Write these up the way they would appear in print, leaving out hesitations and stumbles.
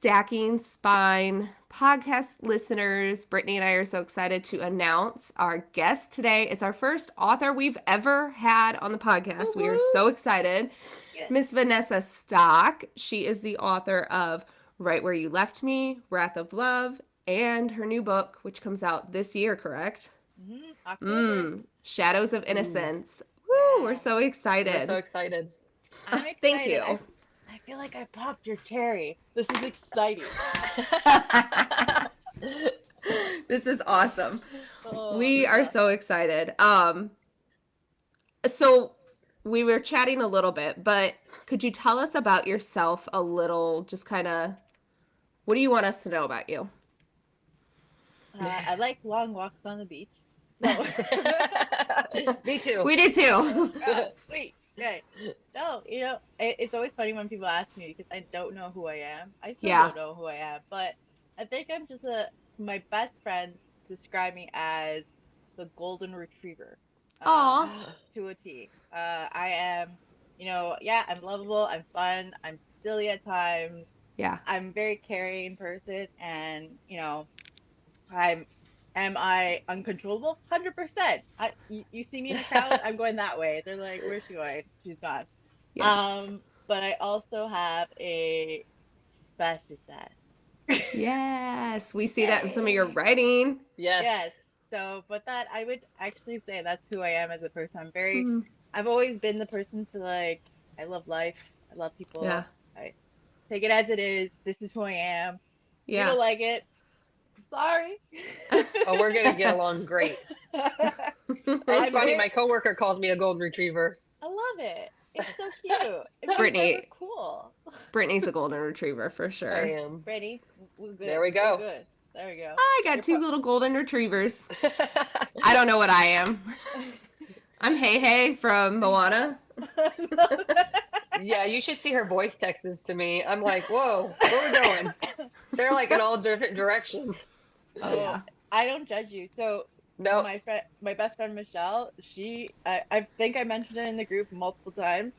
Stacking Spine podcast listeners. Brittney and I are so excited to announce our guest today. It's our first author we've ever had on the podcast. We are so excited. Miss Vanessa Stock. She is the author of Right Where You Left Me, Wrath of Love, and her new book, which comes out this year, correct? October. Shadows of Innocence. Woo, Yeah. we're so excited. We're so excited. I'm excited. Thank you. I feel like I popped your cherry. This is exciting. This is awesome. Oh, We are so excited. So we were chatting a little bit, but could you tell us about yourself a little, just kind of, what do you want us to know about you? I like long walks on the beach. No. Me too. We did too. Oh, sweet. Okay. No, it's always funny when people ask me because I don't know who I am. I still don't know who I am, but I think I'm just my best friends describe me as the golden retriever. To a T. I am, I'm lovable, I'm fun, I'm silly at times. Yeah. I'm a very caring person, and am I uncontrollable? 100%. You see me in a crowd, I'm going that way. They're like, where's she going? She's gone. Yes. But I also have a spasticide. Yes. We see that in some of your writing. Yes. So, but that I would actually say that's who I am as a person. I've always been the person to I love life. I love people. Yeah. I take it as it is. This is who I am. Yeah. You don't like it. Sorry. Oh, we're going to get along great. It's funny. My coworker calls me a golden retriever. I love it. It's so cute. It's Brittney. Cool. Brittney's a golden retriever for sure. I am. Brittney, we're good. There we go. We're good. There we go. I got two little golden retrievers. I don't know what I am. I'm Hey Hey from Moana. Yeah, you should see her voice texts to me. I'm like, whoa, where are we going? They're like in all different directions. Oh yeah. I don't judge you. So no, my best friend Michelle, I think I mentioned it in the group multiple times.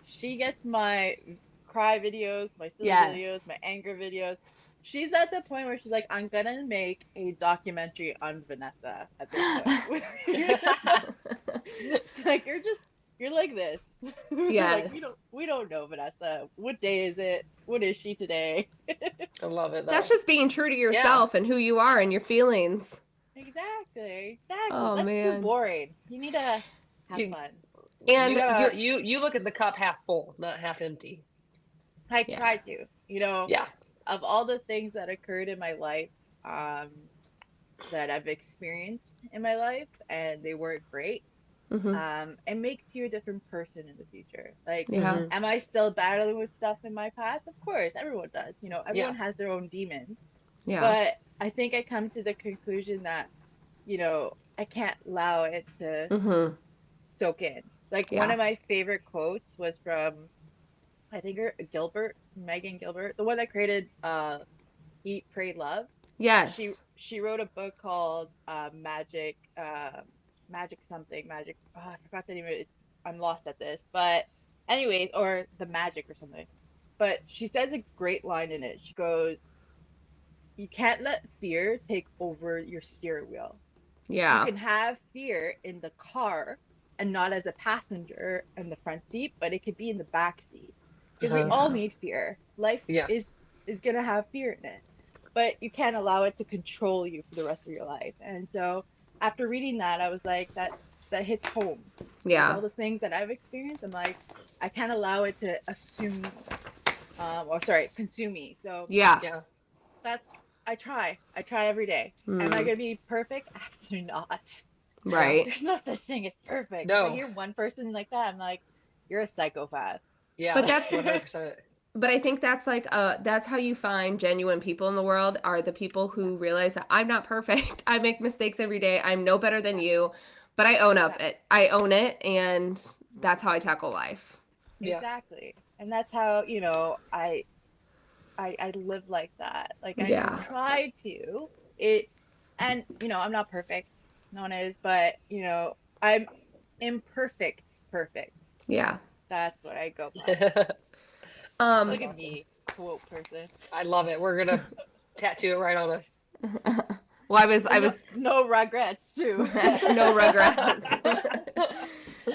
She gets my cry videos, my silly videos, my anger videos. She's at the point where she's like, I'm gonna make a documentary on Vanessa at this point. Like you're like this. Yes. Like, we don't know Vanessa. What day is it? What is she today? I love it. That's just being true to yourself and who you are and your feelings. Exactly. Oh, That's man. too boring. You need to have fun. And you look at the cup half full, not half empty. I try to. Yeah. Of all the things that occurred in my life, that I've experienced in my life, and they weren't great. It makes you a different person in the future. Am I still battling with stuff in my past? Of course, everyone does. Everyone has their own demons. Yeah. But I think I come to the conclusion that, I can't allow it to soak in. One of my favorite quotes was from, I think Megan Gilbert, the one that created Eat, Pray, Love. Yes. She wrote a book called Magic something. Oh, I forgot the name of it. I'm lost at this. But anyways, or The Magic or something. But she says a great line in it. She goes, you can't let fear take over your steering wheel. Yeah. You can have fear in the car and not as a passenger in the front seat, but it could be in the back seat. Because we all need fear. Life is going to have fear in it. But you can't allow it to control you for the rest of your life. And so after reading that, I was like, that hits home. Yeah. All the things that I've experienced, I'm like, I can't allow it to consume me. So I try every day. Am I going to be perfect? Absolutely not. Right. There's no such thing as perfect. No. If I hear one person like that, I'm like, you're a psychopath. Yeah. But that's 100%. But I think that's that's how you find genuine people in the world, are the people who realize that I'm not perfect. I make mistakes every day. I'm no better than you, but I own I own it, and that's how I tackle life. Yeah. Exactly. And that's how, I live like that. I try to. I'm not perfect. No one is, but I'm imperfect. Perfect. Yeah. That's what I go by. Look at me. quote person. I love it. We're gonna tattoo it right on us. Well, I was no regrets too. no regrets.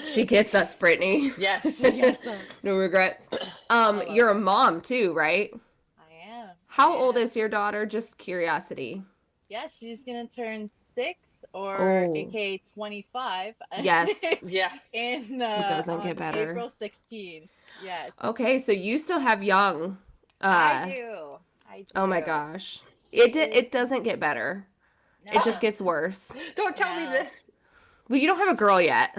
She gets us, Brittney. Yes. Yes, No regrets. You're a mom too, right? I am. How old is your daughter? Just curiosity. Yeah, she's gonna turn 6 or Oh. aka 25. Yes. Yeah. In It doesn't get better. April 16th. Yes. Okay, so you still have young. I do. Oh my gosh. It doesn't get better. No. It just gets worse. Don't tell me this. Well, you don't have a girl yet.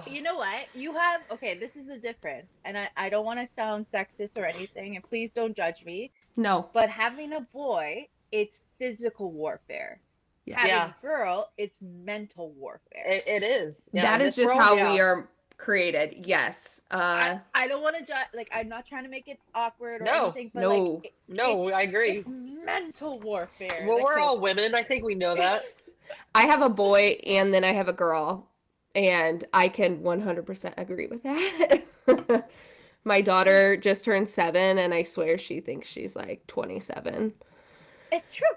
You know what? You have, okay, this is the difference. And I don't want to sound sexist or anything, and please don't judge me. No. But having a boy, it's physical warfare. Yeah. Having a girl, it's mental warfare. It is. Yeah, that is just how we are created. Yes. I don't want to judge, like, I'm not trying to make it awkward or anything, but I agree. It's mental warfare. Well, we're all women. I think we know that. I have a boy and then I have a girl, and I can 100% agree with that. My daughter just turned 7, and I swear she thinks she's like 27. It's true.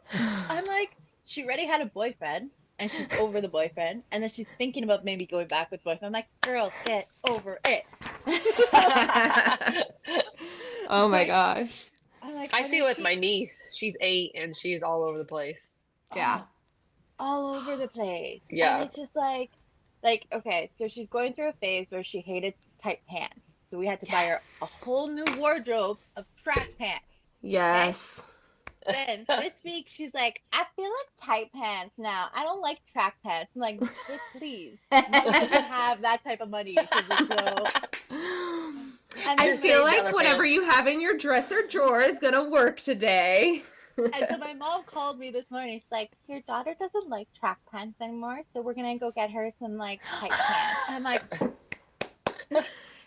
I'm like, she already had a boyfriend, and she's over the boyfriend, and then she's thinking about maybe going back with boyfriend. I'm like, girl, get over it. Oh my gosh. I'm like, I see it with my niece. She's 8, and she's all over the place. Yeah. All over the place. Yeah. And it's just like, okay, so she's going through a phase where she hated tight pants. So we had to buy her a whole new wardrobe of track pants. Yes. Then this week she's like, I feel like tight pants now. I don't like track pants. I'm like, please. None of us have that type of money. I feel like whatever you have in your dresser drawer is going to work today. And so my mom called me this morning. She's like, your daughter doesn't like track pants anymore, so we're going to go get her some like tight pants. I'm like...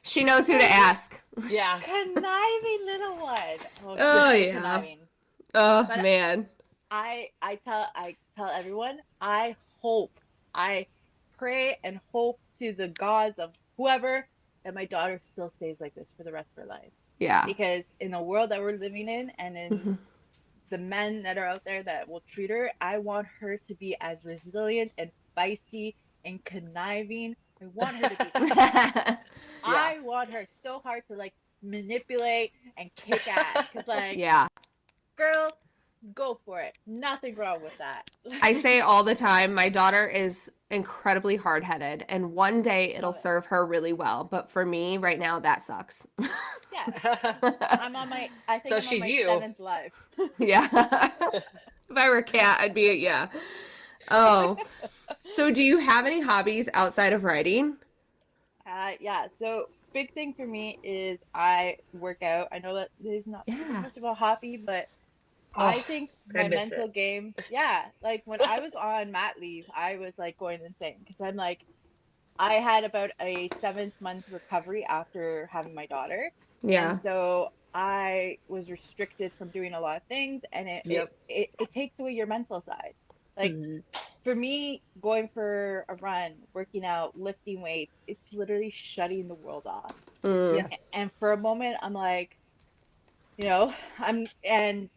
She knows who to ask. Yeah. Conniving little one. Oh yeah. Conniving. Oh man. I tell everyone, I pray and hope to the gods of whoever that my daughter still stays like this for the rest of her life. Yeah. Because in the world that we're living in, and in the men that are out there that will treat her, I want her to be as resilient and feisty and conniving. I want her to be. I want her so hard to like manipulate and kick ass. Cause like, girl, go for it. Nothing wrong with that. I say all the time, my daughter is incredibly hard-headed, and one day it'll serve her really well. But for me, right now, that sucks. Yeah, I'm on my. I think so. I'm on my 7th life. Yeah. If I were a cat, I'd be Oh. So do you have any hobbies outside of writing? Yeah. So big thing for me is I work out. I know that is not much of a hobby, but I think my mental game. Yeah. Like when I was on mat leave, I was like going insane because I'm like, I had about a 7-month recovery after having my daughter. Yeah. And so I was restricted from doing a lot of things, and it takes away your mental side. Like for me, going for a run, working out, lifting weights, it's literally shutting the world off. Yes. And for a moment, I'm like, and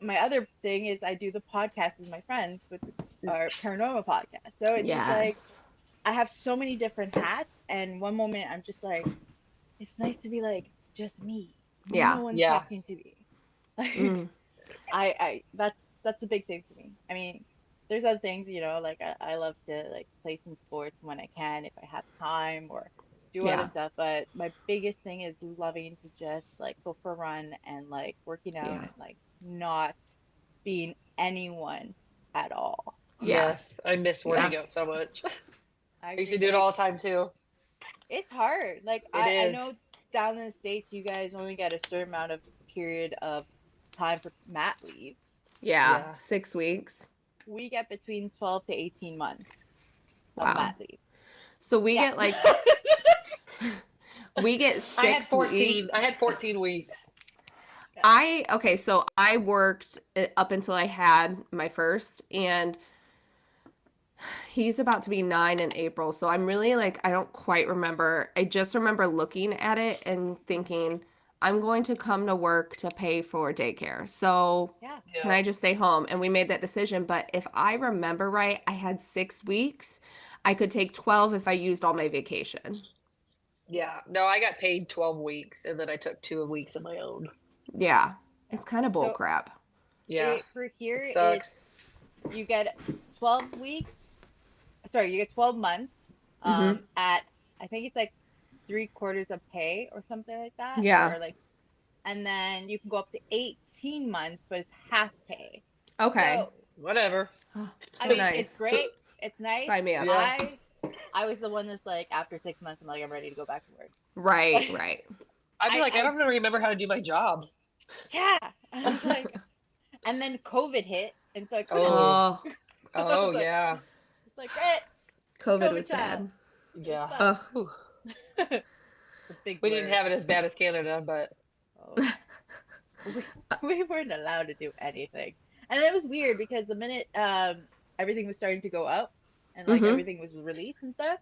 my other thing is I do the podcast with my friends with our paranormal podcast. So it's just like, I have so many different hats, and one moment I'm just like, it's nice to be like, just me. No one's talking to me. Like, that's a big thing for me. I mean, there's other things, like I love to like play some sports when I can, if I have time, or do other stuff. But my biggest thing is loving to just like go for a run and like working out and like not being anyone at all. Yes, I miss working out so much. I used to do it all the time too. It's hard. Like I know down in the States, you guys only get a certain amount of period of time for mat leave. Yeah. 6 weeks. We get between 12 to 18 months of mat leave. So we get like we get 6 I had 14. weeks. I had 14 weeks. So I worked up until I had my first, and he's about to be 9 in April. So I'm really like, I don't quite remember. I just remember looking at it and thinking, I'm going to come to work to pay for daycare. So Yeah. can I just stay home? And we made that decision. But if I remember right, I had 6 weeks. I could take 12 if I used all my vacation. Yeah. No, I got paid 12 weeks and then I took 2 weeks of my own. Yeah. It's kind of bull So crap. Yeah. for here, It sucks. you get 12 weeks. Sorry, you get 12 months. Mm-hmm. At I think it's like 3/4 of pay or something like that, Yeah. or like, and then you can go up to 18 months, but it's half pay. Okay. So Whatever. Oh, so I mean, nice. it's great. It's nice. Sign me up. Yeah. I was the one that's like, after 6 months, I'm like, I'm ready to go back to work. Right, right. I'd be like, I don't even remember how to do my job. Yeah. I was like, and then COVID hit, and so I couldn't. Oh, Oh, like, yeah. it's like, great. COVID was child. bad. Yeah. Oh. The big We word. didn't have it as bad as Canada, but Oh. we weren't allowed to do anything, and it was weird because the minute everything was starting to go up, and like Mhm. everything was released and stuff,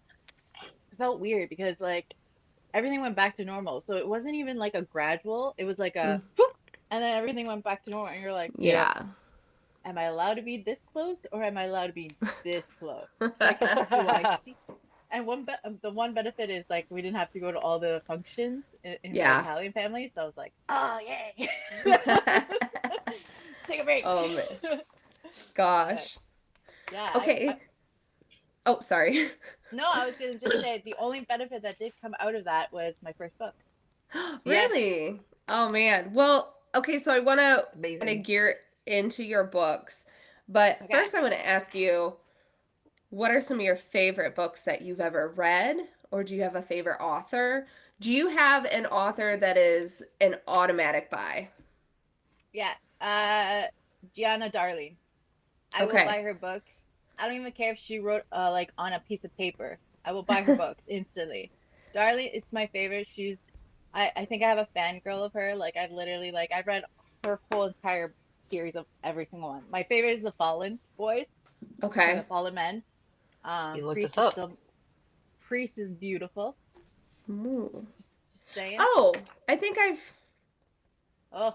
it felt weird because like everything went back to normal. So it wasn't even like a gradual. It was like a whoop, and then everything went back to normal. And you're like, Yeah. am I allowed to be this close or am I allowed to be this close? Like, do I see? And the one benefit is like we didn't have to go to all the functions in Yeah. my Italian family, so I was like, oh yay, take a break. Oh man. Gosh. Yeah. Okay. Oh, sorry. No, I was gonna just say the only benefit that did come out of that was my first book. Really? Yes. Oh man. Well, okay, so I want to kind Amazing. of gear into your books, but Okay. first I want to ask you, what are some of your favorite books that you've ever read, or do you have a favorite author? Do you have an author that is an automatic buy? Yeah. Gianna Darling. I will Okay. buy her books. I don't even care if she wrote like on a piece of paper. I will buy her books instantly. Darling, it's my favorite. I think I have a fangirl of her. Like I've literally like I've read her whole entire series of every single one. My favorite is the Fallen Boys, or the Okay. Fallen Men. You looked Priest us is up. Priest is beautiful. Ooh. Just saying. Oh, I think I've. Oh,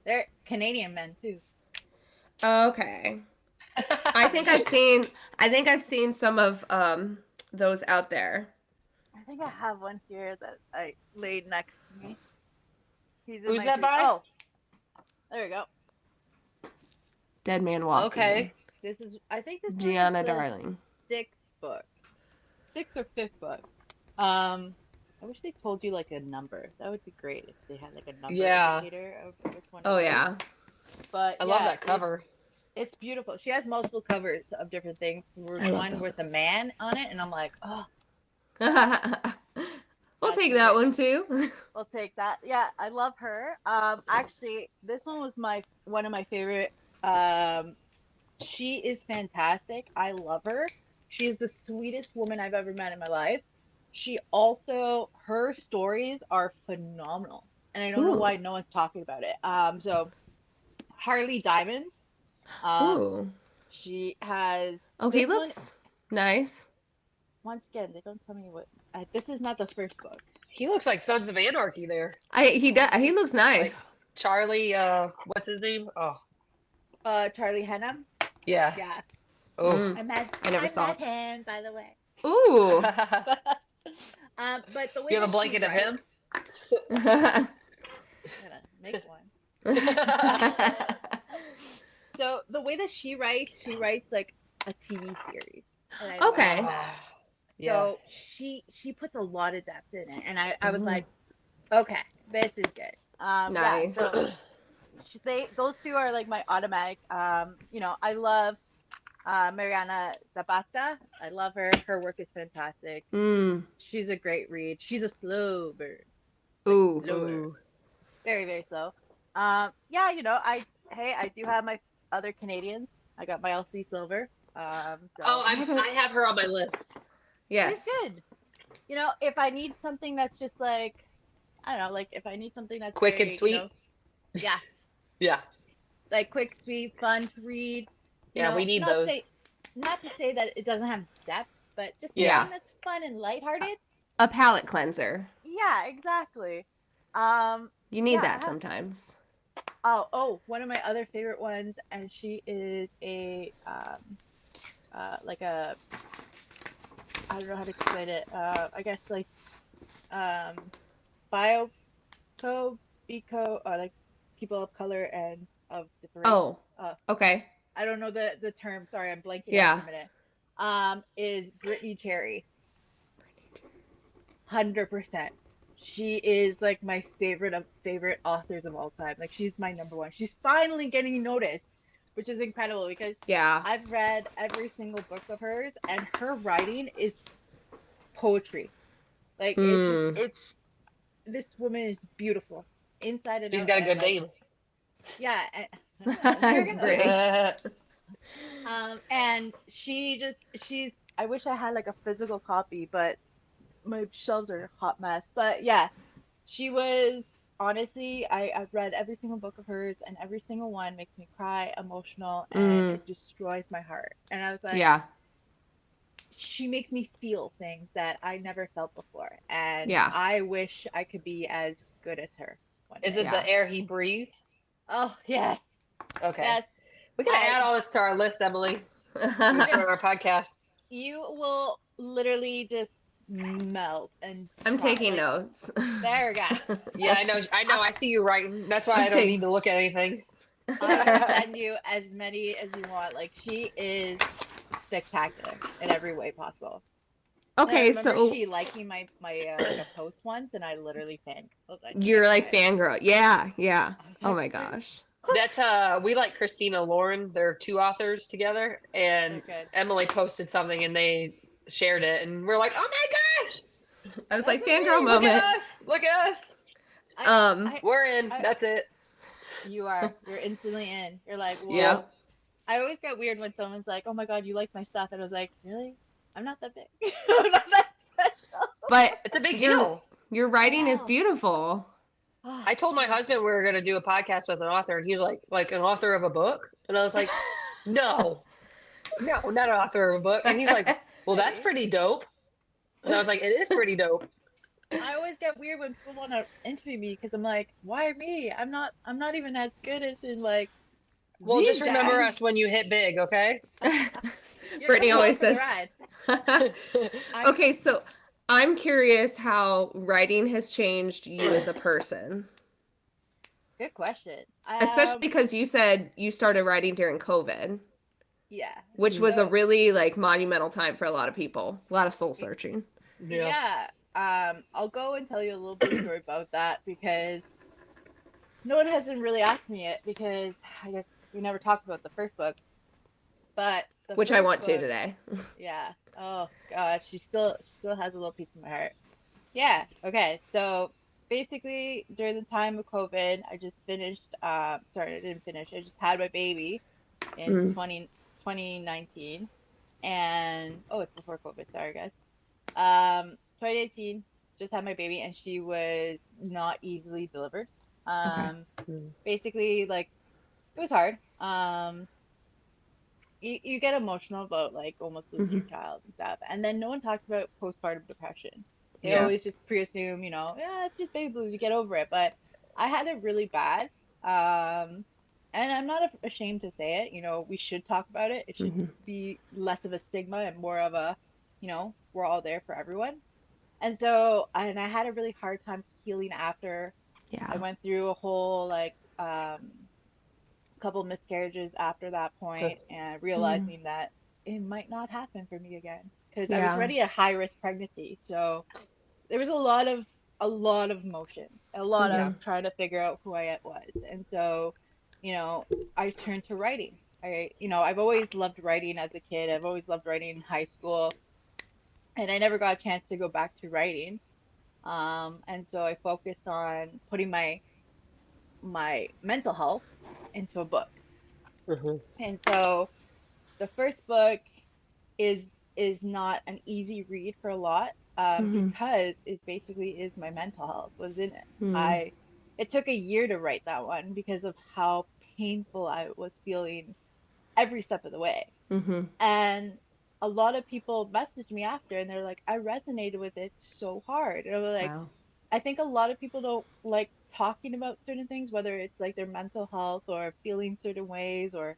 they're Canadian men too. Okay. I think I've seen some of those out there. I think I have one here that I laid next to me. He's in Who's my that by? Oh, there we go. Dead Man Walking. Okay. I think this Gianna is the Darling. 6th book. 6th or 5th book. I wish they told you like a number. That would be great if they had like a number Yeah. indicator of which one. Oh it was. yeah. But I yeah, love that cover. It's beautiful. She has multiple covers of different things. There's I love one that. with a man on it, and I'm like, oh, We'll That's take that great. one too. I'll take that. Yeah, I love her. Actually, this one was one of my favorite. She is fantastic. I love her. She is the sweetest woman I've ever met in my life. Her stories are phenomenal, and I don't know Ooh. why no one's talking about it. So Harley Diamond. Ooh. She has. Oh, he this one- looks nice. Once again, they don't tell me what. This is not the first book. He looks like Sons of Anarchy there. He looks nice. Charlie, what's his name? Oh, Charlie Hunnam. yeah. Yeah. Oh. I never saw. met him, by the way. Ooh. But the way You have that a blanket she of him? writes- I'm gonna make one. So the way that she writes like a TV series. And I Okay. love that. Yes. So she puts a lot of depth in it, and I was Mhm. like, okay, this is good. Nice. Yeah, so those two are like my automatic. I love Mariana Zapata. I love her. Her work is fantastic. Mm. She's a great read. She's a slow bird. Ooh. Ooh. Very, very slow. I do have my other Canadians. I got my LC Silver. So I have her on my list. Yes. she's good. If I need something that's just like, I don't know, like if I need something that's Quick and very, sweet. Yeah, Yeah. like quick, sweet, fun to read. Yeah, we need those. Not to say that it doesn't have depth, but just Yeah. something that's fun and lighthearted. A palate cleanser. Yeah, exactly. You need Yeah, I that have. sometimes. One of my other favorite ones, and she is a like a, I don't know how to explain it. I guess like um bio eco, or like people of color and of different race. Oh, Uh, okay. I don't know the term. Sorry, I'm blanking out for Yeah. a minute. Is Brittney Cherry. 100%. She is like my favorite of favorite authors of all time. Like she's my number one. She's finally getting noticed, which is incredible because Yeah. I've read every single book of hers and her writing is poetry. Like Mm. it's this woman is beautiful inside and She's out, got a and good like name. yeah, It's American Life. pretty. And she's I wish I had like a physical copy, but my shelves are a hot mess. But yeah, she was honestly, I've read every single book of hers, and every single one makes me cry, emotional, and Mm. it destroys my heart. And I was like, Yeah. she makes me feel things that I never felt before, and Yeah. I wish I could be as good as her one Is day. it Yeah. the air he breathes? Oh, yes, Okay. yes. We gotta add all this to our list, Emily. You We get, put on our podcast. you will literally just melt and I'm cry. taking Like, notes. there we go. Yeah, I know. I know. I see you writing. That's why I'm I don't need taking. to look at anything. I will send you as many as you want. Like, she is spectacular in every way possible. And I Okay, remember so she liking my like a post once, and I literally fangirled. I was like, you're can't like cry. fangirl. Yeah, yeah. I was Oh like, my gosh. That's we like Christina Lauren. They're two authors together, and they're good. Emily posted something and they shared it, and we're like, oh my gosh, I was I was like like, fangirl look moment. at us, look at us. I, Um, I, We're in. I, That's it. you're instantly in. You're like, yeah. whoa. I always get weird when someone's like, oh my God, you like my stuff. And I was like, really? I'm not that big. I'm not that special. But It's a big your deal. your I writing is know. beautiful. Oh, I told my thank husband we were gonna do a podcast with an author, and he was like an author of a book, and I was like, no, no, not an author of a book, and he's like, well, that's you. pretty dope, and I was like, it is pretty dope. I always get weird when people want to interview me because I'm like, why me? I'm not even as good as in like Well, just these remember guys. us when you hit big, okay? You're Brittany coming along always for the says. ride. I'm Okay, so I'm curious how writing has changed you as a person. Good question. Especially because you said you started writing during COVID, Yeah. which was a So really like monumental time for a lot of people, a lot of soul searching. Yeah. yeah. I'll go and tell you a little bit of story about that because no one hasn't really asked me it because I guess we never talked about the first book. But the Which I first want to book, today. yeah. Oh God, she still has a little piece of my heart. Yeah. Okay. So basically, during the time of COVID, I just finished. Sorry, I didn't finish. I just had my baby in Mm. 2019, and oh, it's before COVID. Sorry, guys. 2018, just had my baby, and she was not easily delivered. Okay. Basically, like it was hard. You get emotional about like almost losing Hmm. your child and stuff, and then no one talks about postpartum depression. They Yeah. always just pre-assume, yeah, it's just baby blues, you get over it. But I had it really bad, and I'm not ashamed to say it. We should talk about it. It should Hmm. be less of a stigma and more of a, we're all there for everyone. And I had a really hard time healing after. I Yeah. went through a whole like couple miscarriages after that point and Mm. realizing that it might not happen for me again because I was Yeah. already a high risk pregnancy. So there was a lot of emotions, a lot of Hmm. trying to figure out who I was. And so, you know, I turned to writing. I've always loved writing as a kid. I've always loved writing in high school, and I never got a chance to go back to writing. And so I focused on putting my mental health into a book. Mhm. And so the first book is is not an easy read for a lot, Hmm. because it basically is my mental health was in it. Mm. I It took a year to write that one because of how painful I was feeling every step of the way. Hmm. And a lot of people messaged me after and they're like, I resonated with it so hard. And I was like, Wow. I think a lot of people don't like talking about certain things, whether it's like their mental health or feeling certain ways or,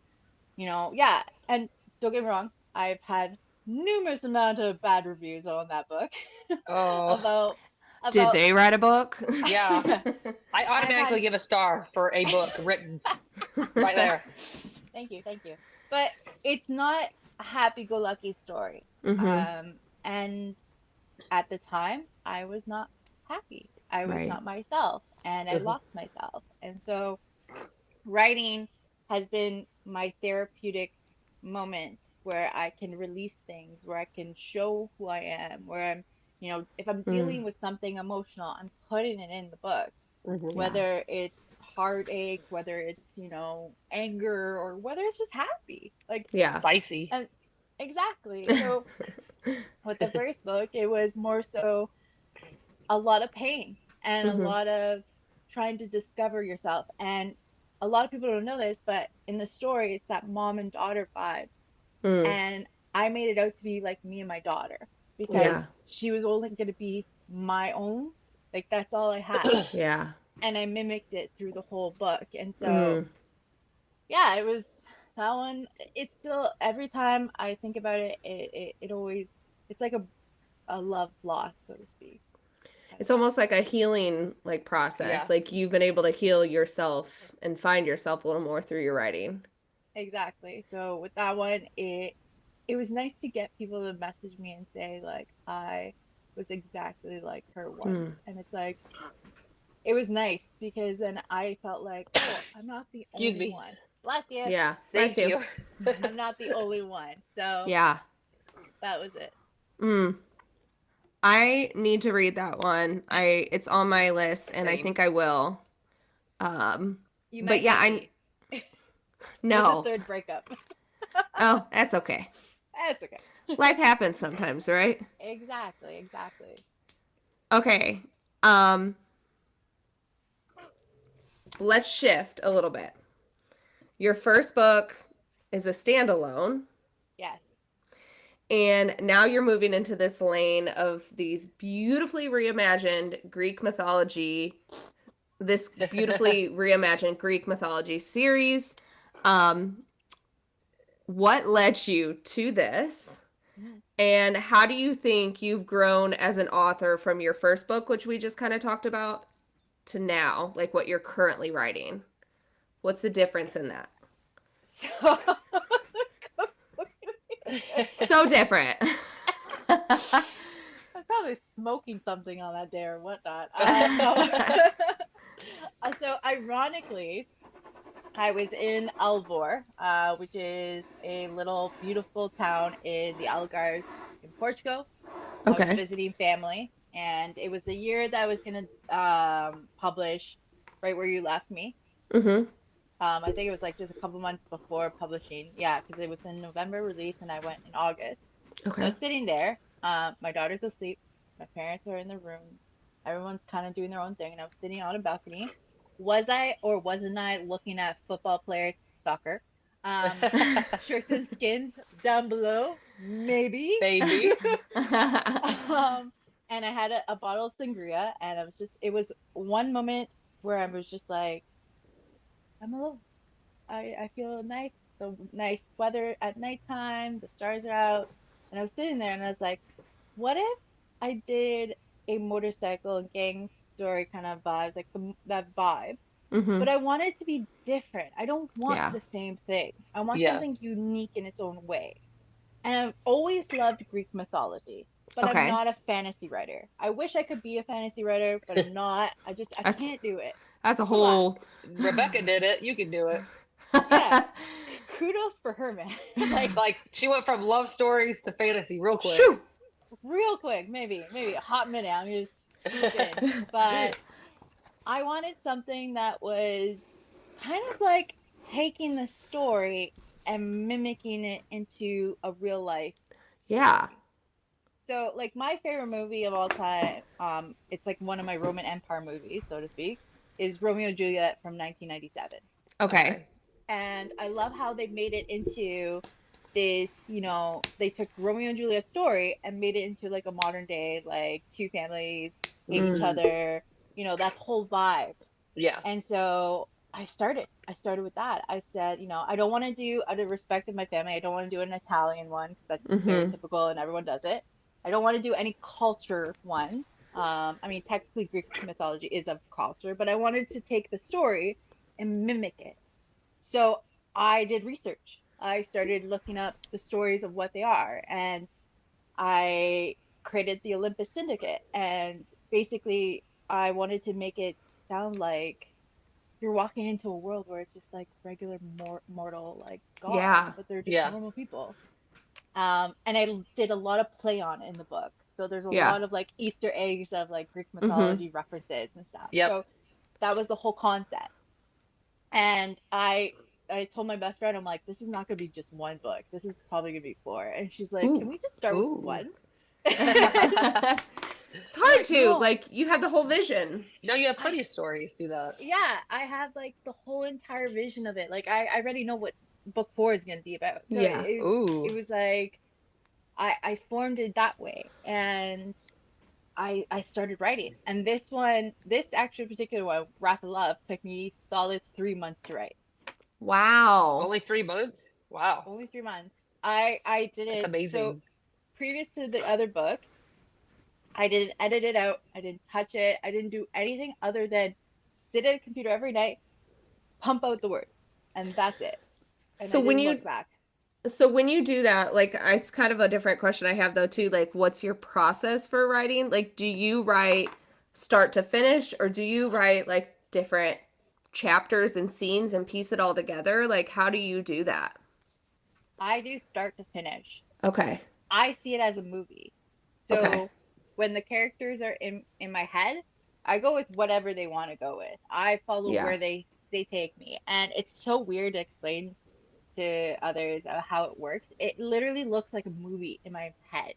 yeah. And don't get me wrong, I've had numerous amount of bad reviews on that book Oh, about Did about they write a book? yeah. yeah. I I've automatically had give a star for a book written right there. thank you. But it's not a happy-go-lucky story. Mm-hmm. And at the time, I was not happy. I was Right. not myself, and I Mhm. lost myself. And so, writing has been my therapeutic moment where I can release things, where I can show who I am, where if I'm Mm. dealing with something emotional, I'm putting it in the book, Mhm. Yeah. whether it's heartache, whether it's, anger, or whether it's just happy. Like, Yeah. Spicy. and exactly. So, with the first book, it was more so a lot of pain and a Mm-hmm. lot of trying to discover yourself. And a lot of people don't know this, but in the story, it's that mom and daughter vibes. Mm. And I made it out to be like me and my daughter because Yeah. she was only going to be my own. Like, that's all I had. Yeah. And I mimicked it through the whole book. And so, Mm. yeah, it was that one. It's still, every time I think about it, it always, it's like a love lost, so to speak. Kind It's of almost vibe. like a healing like process. Yeah. Like you've been able to heal yourself and find yourself a little more through your writing. Exactly. So with that one, it was nice to get people to message me and say like I was exactly like her once. Mm. And it's like it was nice because then I felt like, oh, I'm not the Excuse only me. one. Bless you. Yeah. Bless Thank you. you. I'm not the only one. So Yeah. that was it. Mm. I need to read that one. It's on my list and I Same. think I will. Um You but might yeah, hate I me. With the no. third breakup. Oh, that's okay. That's okay. Life happens sometimes, right? Exactly, exactly. Okay. Um let's shift a little bit. Your first book is a standalone. Yes. And now you're moving into this lane of these beautifully reimagined Greek mythology, this beautifully reimagined Greek mythology series. Um, what led you to this? Mhm. And how do you think you've grown as an author from your first book, which we just kind of talked about, to now, like what you're currently writing? What's the difference in that? So So different. I'm probably smoking something on that day or whatnot. No. So ironically, I was in Alvor, which is a little beautiful town in the Algarves in Portugal. I was Okay. visiting family, and it was the year that I was gonna publish Right Where You Left Me. Mm-hmm. I think it was like just a couple months before publishing. Yeah, because it was in November release, and I went in August. So I Okay. was sitting there. My daughter's asleep. My parents are in their rooms. Everyone's kind of doing their own thing, and I was sitting on a balcony. Was I or wasn't I looking at football players, soccer, shirts and skins down below? Maybe. Baby. And I had a bottle of sangria, and it was one moment where I was just like, I'm alone. I feel nice. The nice weather at nighttime, the stars are out, and I was sitting there and I was like, what if I did a motorcycle gang story kind of vibes, like that vibe, Mm-hmm. but I want it to be different. I don't want Yeah. the same thing. I want Yeah. something unique in its own way. And I've always loved Greek mythology, but I'm Okay. not a fantasy writer. I wish I could be a fantasy writer, but I'm not. I That's can't do it. that's a Come on. whole Rebecca did it. You can do it. Yeah. Kudos for her, man. Like Like she went from love stories to fantasy real quick. Shoo. real quick, maybe a hot minute. I'm just swoop in. But I wanted something that was kind of like taking the story and mimicking it into a real life Yeah. story. So like my favorite movie of all time, it's like one of my Roman Empire movies, so to speak, is Romeo and Juliet from 1997. Okay. Okay. And I love how they made it into this, they took Romeo and Juliet story and made it into like a modern day, like two families hate each other, that whole vibe. Yeah. And so I started with that. I said, I don't want to do, out of respect of my family, I don't want to do an Italian one because that's very typical and everyone does it. I don't want to do any culture one. I mean, technically Greek mythology is a culture, but I wanted to take the story and mimic it. So I did research. I started looking up the stories of what they are, and I created the Olympus Syndicate. And basically, I wanted to make it sound like you're walking into a world where it's just like regular mortal like gods, Yeah. but they're just Yeah. normal people. And I did a lot of play on in the book. So there's a Yeah. lot of like Easter eggs of like Greek mythology references and stuff. Yep. So that was the whole concept. And I told my best friend, I'm like, this is not gonna be just one book. This is probably gonna be four. And she's like, Ooh. can we just start with Ooh. one? It's hard to, No. like, you have the whole vision. No, you have plenty of stories. Do that. Yeah, I have like the whole entire vision of it. Like I already know what book 4 is gonna be about. So Yeah. Ooh. it was like I formed it that way, and I started writing. And this actual particular one, Wrath of Love, took me solid 3 months to write. Wow. Only 3 months? Wow. Only 3 months. I did That's it. amazing. So previous to the other book, I didn't edit it out. I didn't touch it. I didn't do anything other than sit at a computer every night, pump out the words, and that's it. And So I when didn't you look back. So when you do that, like, it's kind of a different question I have though too, like, what's your process for writing? Like, do you write start to finish, or do you write like different chapters and scenes and piece it all together? Like, how do you do that? I do start to finish. Okay. I see it as a movie. So Okay. when the characters are in my head, I go with whatever they want to go with. I follow Yeah. where they take me. And it's so weird to explain to others how it works. It literally looks like a movie in my head.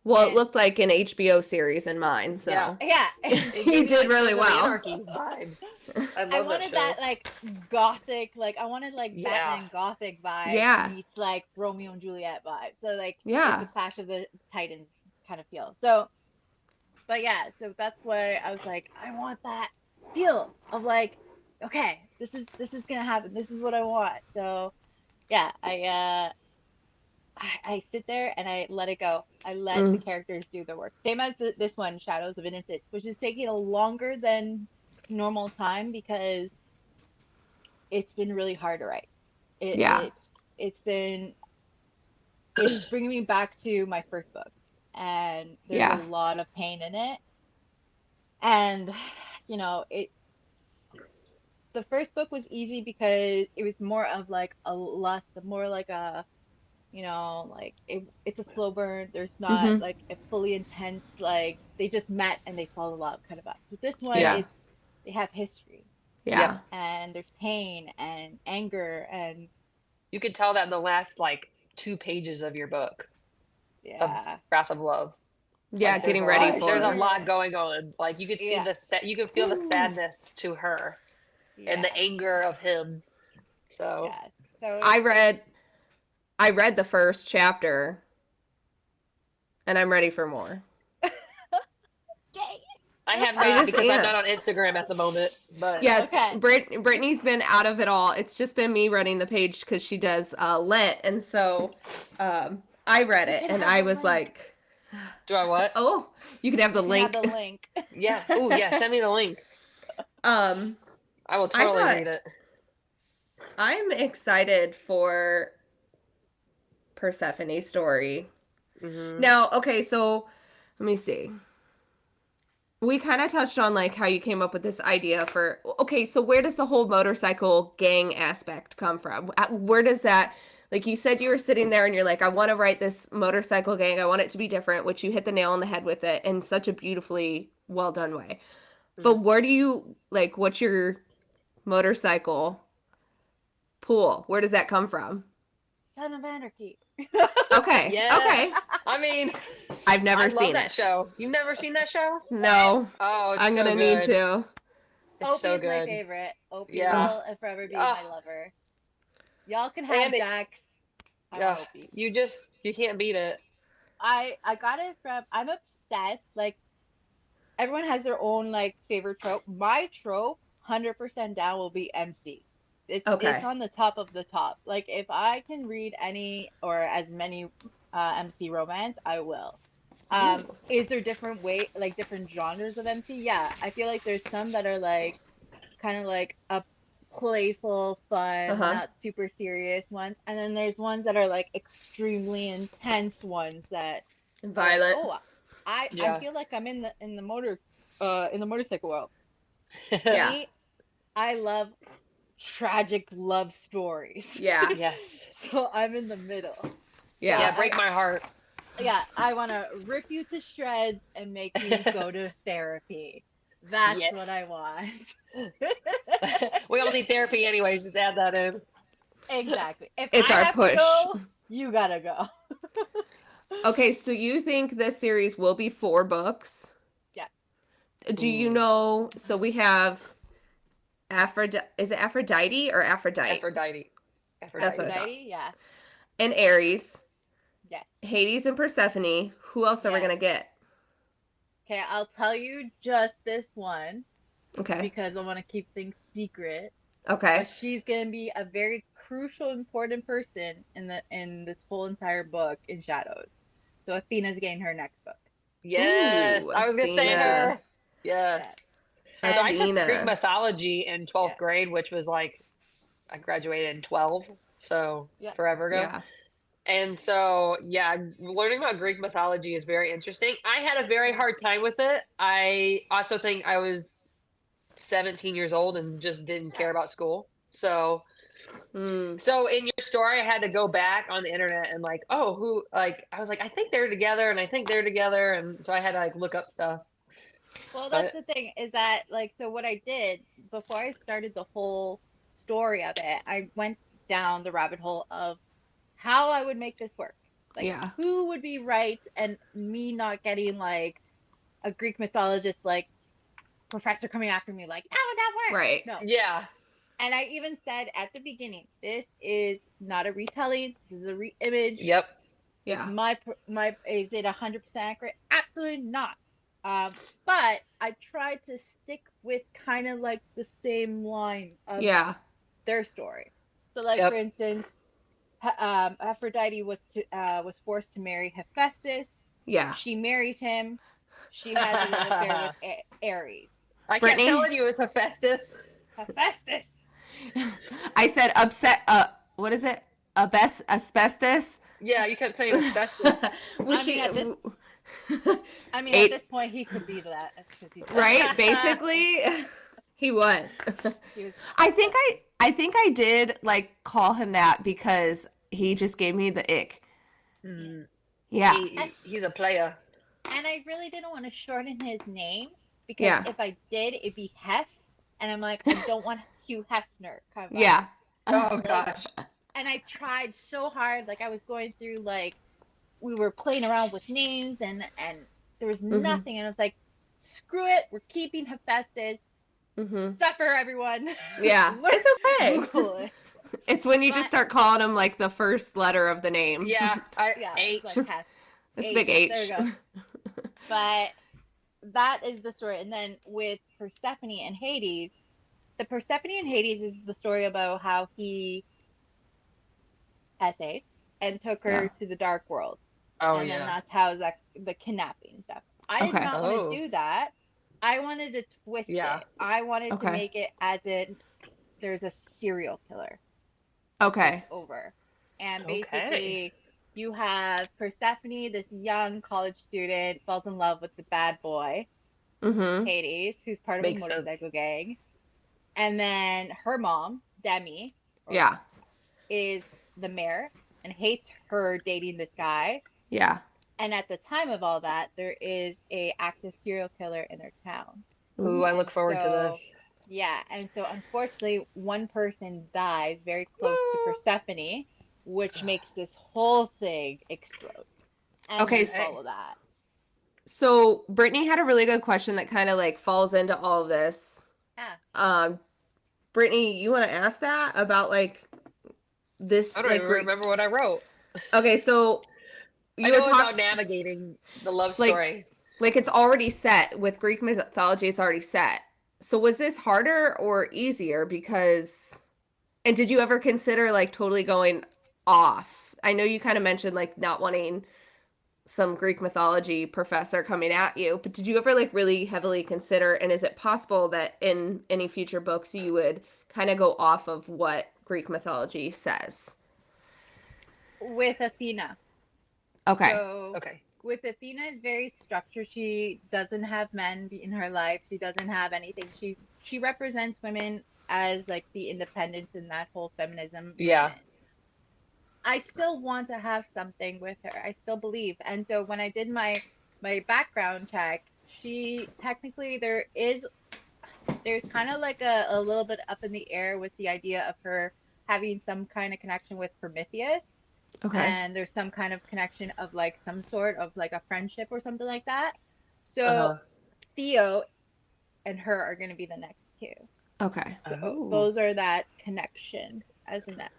Well, And it looked like an HBO series in mine, so Yeah. yeah. you did really Sons of well. Anarchy's vibes. I love I that wanted show. that like gothic, like I wanted like Yeah. Batman gothic vibe Yeah. meets like Romeo and Juliet vibe. So like Yeah. it's a Clash of the Titans kind of feel. So, but yeah, so that's why I was like, I want that feel of like, okay, this is gonna happen. This is what I want. So yeah, I sit there and I let it go. I let the characters do their work. Same as this one, Shadows of Innocence, which is taking a longer than normal time because it's been really hard to write. Yeah. It's bringing me back to my first book, and there's Yeah. a lot of pain in it. And the first book was easy because it was more of like a lust, more like a like it's a slow burn. There's not like a fully intense, like they just met and they fall in love kind of vibe. But this one, Yeah. they have history. Yeah. And there's pain and anger and You could tell that in the last like 2 pages of your book of yeah. Wrath of Love. Yeah, Like, getting there's a ready lot- for There's a it. lot going on. Like you could see Yeah. you could feel the sadness to her and the anger of him. So Yes. So I read the first chapter and I'm ready for more. Yay. I have I not just because I'm am. not on Instagram at the moment. But Yes, Okay. Brittany's been out of it all. It's just been me running the page because she does Lent, and so I read it can and have I the was link. like, do I what? "Oh, you can have the You link." have the link. Yeah. Oh yeah. Send me the link. Um, I will totally thought- read it. I'm excited for Persephone's story. Mm-hmm. Now, okay, so let me see. We kind of touched on like how you came up with this idea for, okay, so where does the whole motorcycle gang aspect come from? Where does that, like you said, you were sitting there and you're like, I want to write this motorcycle gang. I want it to be different, which you hit the nail on the head with it in such a beautifully well done way. But where do you, like, what's your motorcycle pool? Where does that come from? Son of Anarchy. Okay. Yes. Okay. I mean, I've never I seen love that it. show. You've never seen that show? No. Oh, it's I'm so gonna good. need to. It's Opie so is my good. favorite. Opie Yeah. will and forever be Oh. my lover. Y'all can have And it- Dax. I'm an OP. You can't beat it. I got it from. I'm obsessed. Like everyone has their own like favorite trope. My trope, 100% down, will be MC. It's Okay. on the top of the top. Like if I can read any or as many MC romance, I will. Ooh. Is there different like different genres of MC? Yeah, I feel like there's some that are like kind of like a playful, fun, Uh-huh. not super serious ones, and then there's ones that are like extremely intense ones that are like, Violent. oh, I Yeah. feel like I'm in the motorcycle world. Yeah. Me, I love tragic love stories. Yeah. Yes. So I'm in the middle. Yeah. Yeah, break my heart. Yeah, I want to rip you to shreds and make you go to therapy. That's Yeah. what I want. We all need therapy anyways, just add that in. Exactly. If It's I our have push. to go, you gotta go. Okay, so you think this series will be 4 books? Yeah. Do you Ooh. know? So we have Aphrodite. Is it Aphrodite or Aphrodite? Aphrodite. That's what I thought. Aphrodite, yeah. And Ares, Yes. Hades, and Persephone. Who else are we Yes. gonna get? Okay, I'll tell you just this one Okay. because I want to keep things secret. Okay. But she's gonna be a very crucial, important person in this whole entire book in Shadows. So Athena's getting her next book. Yes. Ooh, I was gonna say Athena. her. Yes. Yeah. So I took Greek Athena. mythology in 12th Yeah. grade, which was like I graduated in 12, so Yeah. forever ago. Yeah. And so, yeah, learning about Greek mythology is very interesting. I had a very hard time with it. I also think I was 17 years old and just didn't care about school. So, Mm. so in your story, I had to go back on the internet and like, oh, who, like, I was like, I think they're together and I think they're together. And so I had to like look up stuff. Well, that's But the thing is that like so what I did before I started the whole story of it, I went down the rabbit hole of how I would make this work. Like Yeah. who would be right and me not getting like a Greek mythologist like professor coming after me like how would that work? Right. No. yeah, And I even said at the beginning, this is not a retelling. This is a re-image. yep. Yeah. My is it 100% accurate? Absolutely not. But I tried to stick with kind of like the same line of Yeah. their story. So, like Yep. for instance, Aphrodite was forced to marry Hephaestus. Yeah. She marries him. She has a love affair with Ares. I kept Brittany? telling you it's Hephaestus. Hephaestus. I said upset. What is it? Asbestos. Yeah, you kept saying asbestos. Was I she? mean, at this- I mean, Eight- at this point, he could be that. 'Cause he's Right. Basically, he was. He was I think I did like call him that because he just gave me the ick. Mm. Yeah. He's a player. And I really didn't want to shorten his name because Yeah. if I did, it'd be Hef, and I'm like, I don't want Hugh Hefner. Kind of vibe. Yeah. Oh Like, gosh. and I tried so hard. Like I was going through like we were playing around with names and there was Mhm. nothing, and I was like, screw it, we're keeping Hephaestus. Mm-hmm. Suffer everyone. Yeah. Learn- It's okay. Google it. It's when you just But- start calling him like the first letter of the name. Yeah, Yeah, H. it's like Hef. It's a big H. There we go. But that is the story. And then with Persephone and Hades, the Persephone and Hades is the story about how he essayed and took her to the dark world. Oh and then yeah. that's how the kidnapping and stuff. I did Okay. not want Oh. to do that. I wanted to twist Yeah. it. I wanted Okay. to make it as in there's a serial killer Okay. over. And Okay. basically you have Persephone, this young college student, falls in love with the bad boy, Mm-hmm. Hades, who's part of Makes a sense. motorcycle gang. And then her mom, Demi, Yeah. is the mayor and hates her dating this guy. Yeah. And at the time of all that, there is a active serial killer in their town. Ooh, I look forward to So- this. Yeah, and so unfortunately, one person dies very close to Persephone, which makes this whole thing explode. And Okay, we so- follow that. So Brittany had a really good question that kind of like falls into all of this. Yeah. Brittany, you want to ask that about like this I don't like even remember what I wrote. Okay, so I you were know about talking navigating the love like story. it's already set with Greek mythology. It's already set. So was this harder or easier? Because and did you ever consider like totally going off? I know you kind of mentioned like not wanting some Greek mythology professor coming at you, but did you ever like really heavily consider, and is it possible that in any future books you would kind of go off of what Greek mythology says? With Athena. Okay. So Okay. with Athena is very structured. She doesn't have men in her life. She doesn't have anything. She represents women as like the independence in that whole feminism Yeah. movement. I still want to have something with her. I still believe. And so when I did my background check, she technically there's kind of like a little bit up in the air with the idea of her having some kind of connection with Prometheus, Okay. and there's some kind of connection of like some sort of like a friendship or something like that. So Uh-huh. Theo and her are going to be the next two. Okay. So Oh. those are that connection as the next.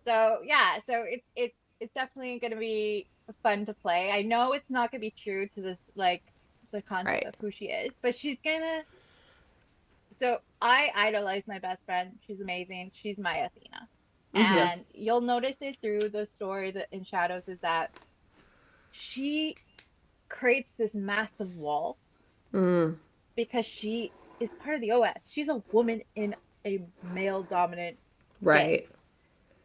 So yeah, so it's definitely going to be fun to play. I know it's not going to be true to this like the concept Right. of who she is, but she's gonna. So I idolize my best friend. She's amazing. She's my Athena. Mm-hmm. Yeah. And you'll notice it through the story that in Shadows is that she creates this massive wall Mm. because she is part of the OS. She's a woman in a male dominant gang. Right.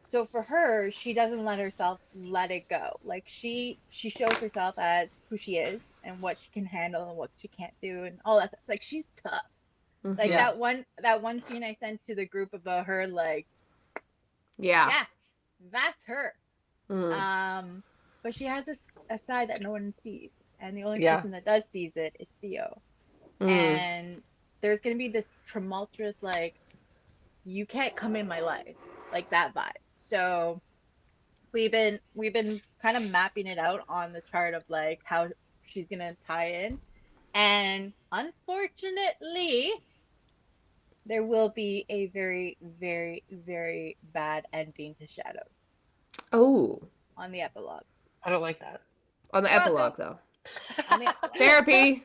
So for her, she doesn't let herself let it go. Like she shows herself as who she is and what she can handle and what she can't do and all that stuff. Like she's tough. Like Mm-hmm. Yeah. that one scene I sent to the group about her, like, Yeah. yeah, that's her. Mm. Um, but she has a side that no one sees, and the only Yeah. person that does sees it is Theo. Mm. And there's gonna be this tumultuous, like, you can't come in my life, like that vibe. So we've been kind of mapping it out on the chart of like how she's gonna tie in, and unfortunately, there will be a very, very, very bad ending to Shadows Oh. on the epilogue. I don't like that. On the Well, epilogue though. on the epilogue. Therapy.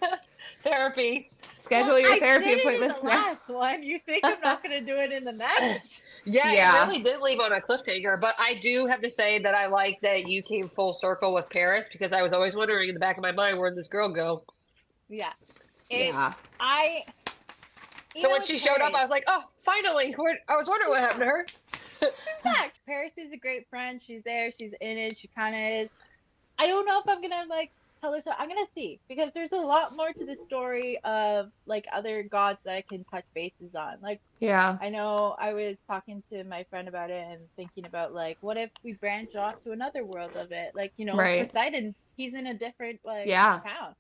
Therapy. Well, Schedule your I therapy did it in appointments the now. last one. You think I'm not going to do it in the next? Yeah, Yeah. it really did leave on a cliffhanger, but I do have to say that I like that you came full circle with Paris because I was always wondering in the back of my mind where'd this girl go. Yeah. It. Yeah. I. So when With she showed up, Paris, I was like, "Oh, finally!" I was wondering what happened to her. she's back. Paris is a great friend. She's there. She's in it. She kind of is. I don't know if I'm gonna like tell her so. I'm gonna see because there's a lot more to the story of like other gods that I can touch bases on. Like Yeah. I know I was talking to my friend about it and thinking about like what if we branch off to another world of it? Like, Right. Poseidon, he's in a different like Yeah. town.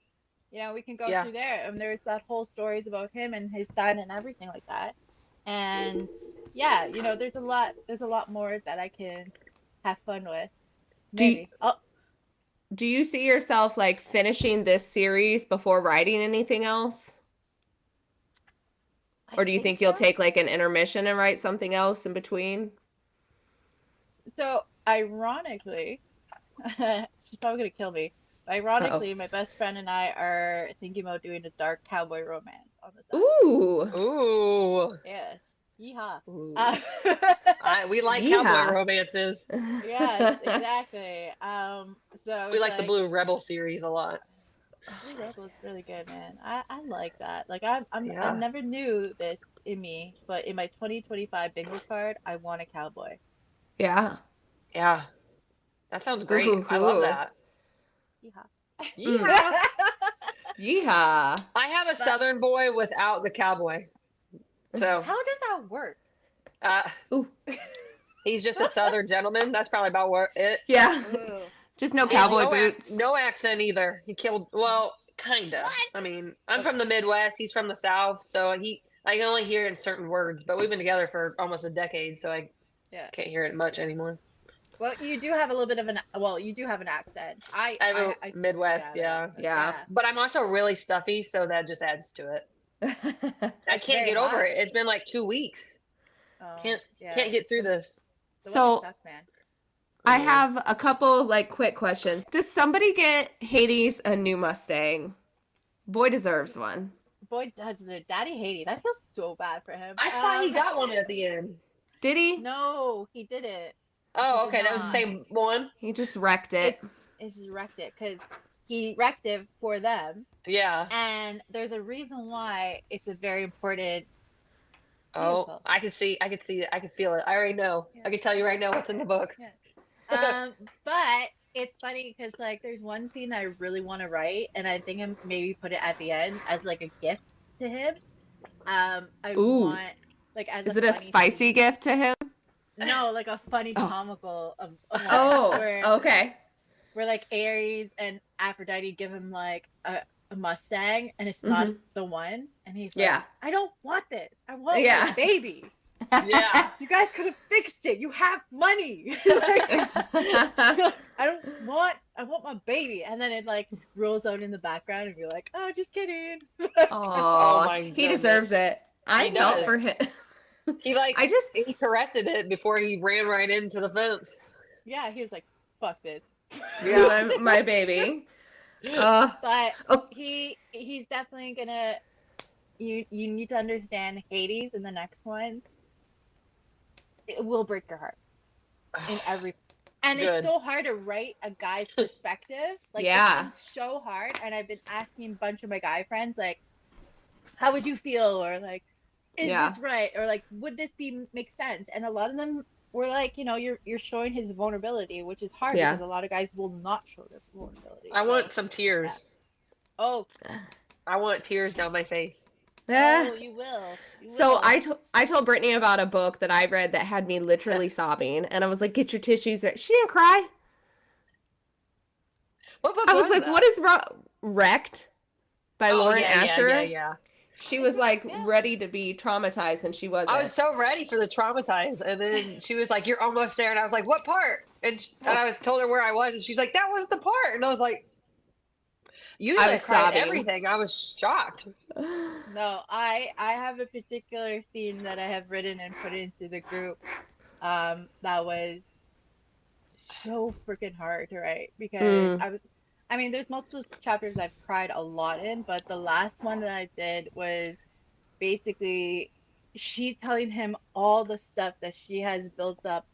We can go Yeah, through there. And there's that whole stories about him and his son and everything like that. And yeah, there's a lot more that I can have fun with. Do you, Maybe. Oh, do you see yourself like finishing this series before writing anything else? I Or do you think think you'll so. take like an intermission and write something else in between? So ironically, she's probably gonna kill me. Uh-oh. Ironically, my best friend and I are thinking about doing a dark cowboy romance on the side. Ooh. ooh, Yes. Yeehaw. ooh. Uh, We like cowboy Yeehaw. romances. yes, exactly. So We it's like the like Blue Rebel series a lot. Blue Rebel is really good, man. I like that. Like I Yeah, never knew this in me, but in my 2025 bingo card, I want a cowboy. Yeah. yeah, that sounds Ooh, great. ooh, I love ooh. that. Yeehaw. Mm. Yeah, Yeehaw. I have a But Southern boy without the cowboy, so how does that work? uh, Ooh. he's just a Southern gentleman. That's probably about it. Yeah. Ooh. Just no I And cowboy like that. boots. no accent either. He killed, well, kinda. What? I mean, I'm from Okay. the Midwest. He's from the South, so I can only hear it in certain words. But we've been together for almost a decade, so I Yeah. can't hear it much anymore. Well, you do have a little bit of you do have an accent. I I have I, a I totally Midwest, got it. yeah. Yeah. Yeah. But I'm also really stuffy, so that just adds to it. I It's can't very get over hot. it. It's been like 2 weeks. Oh, Can't yeah. can't get through The this. the weather So sucks, man. I have a couple like quick questions. Does somebody get Hades a new Mustang? Boy deserves one. Boy, that's Daddy Hades. I feel so bad for him. I thought he got one at the end. Did he? No, he didn't. Oh, He okay, did that was the not. same one. He just wrecked it. It's wrecked it because he wrecked it for them, Yeah. and there's a reason why it's a very important Oh, vehicle. I could see it. I could feel it. I already know. Yeah. I can tell you right now what's in the book. But it's funny because like there's one scene I really want to write, and I think I'm maybe put it at the end as like a gift to him. I want like as Is a it a funny spicy scene. gift to him? No, like a funny comical of Oh, where okay. where like Ares and Aphrodite give him like a Mustang and it's not the one, and he's like, I don't want this. I want my baby. Yeah. You guys could have fixed it. You have money. I want my baby. And then it like rolls out in the background and you're like, oh, just kidding. Oh, my he goodness. deserves it. I He felt does. for him. He caressed it before he ran right into the fence. Yeah, he was like, fuck this. Yeah, my baby. But he's definitely gonna. You need to understand Hades in the next one. It will break your heart in every. And it's so hard to write a guy's perspective. Like it's so hard. And I've been asking a bunch of my guy friends like, how would you feel, or like, is this right, or like, would this make sense? And a lot of them were like, you know, you're showing his vulnerability, which is hard because a lot of guys will not show their vulnerability. I want some tears. Yeah. Oh, I want tears down my face. Oh, you will. So I told Brittany about a book that I read that had me literally sobbing, and I was like, "Get your tissues ready." She didn't cry. What book I was like, that? "What is wrong?" Wrecked by Lauren Asher. Yeah. She was like ready to be traumatized, and she wasn't. I was so ready for the traumatized, and then she was like, "You're almost there," and I was like, "What part?" And I told her where I was, and she's like, "That was the part," and I was like, "Usually I cry at everything." I was shocked. No, I have a particular scene that I have written and put into the group. That was so freaking hard to write because I mean, there's multiple chapters I've cried a lot in, but the last one that I did was basically she telling him all the stuff that she has built up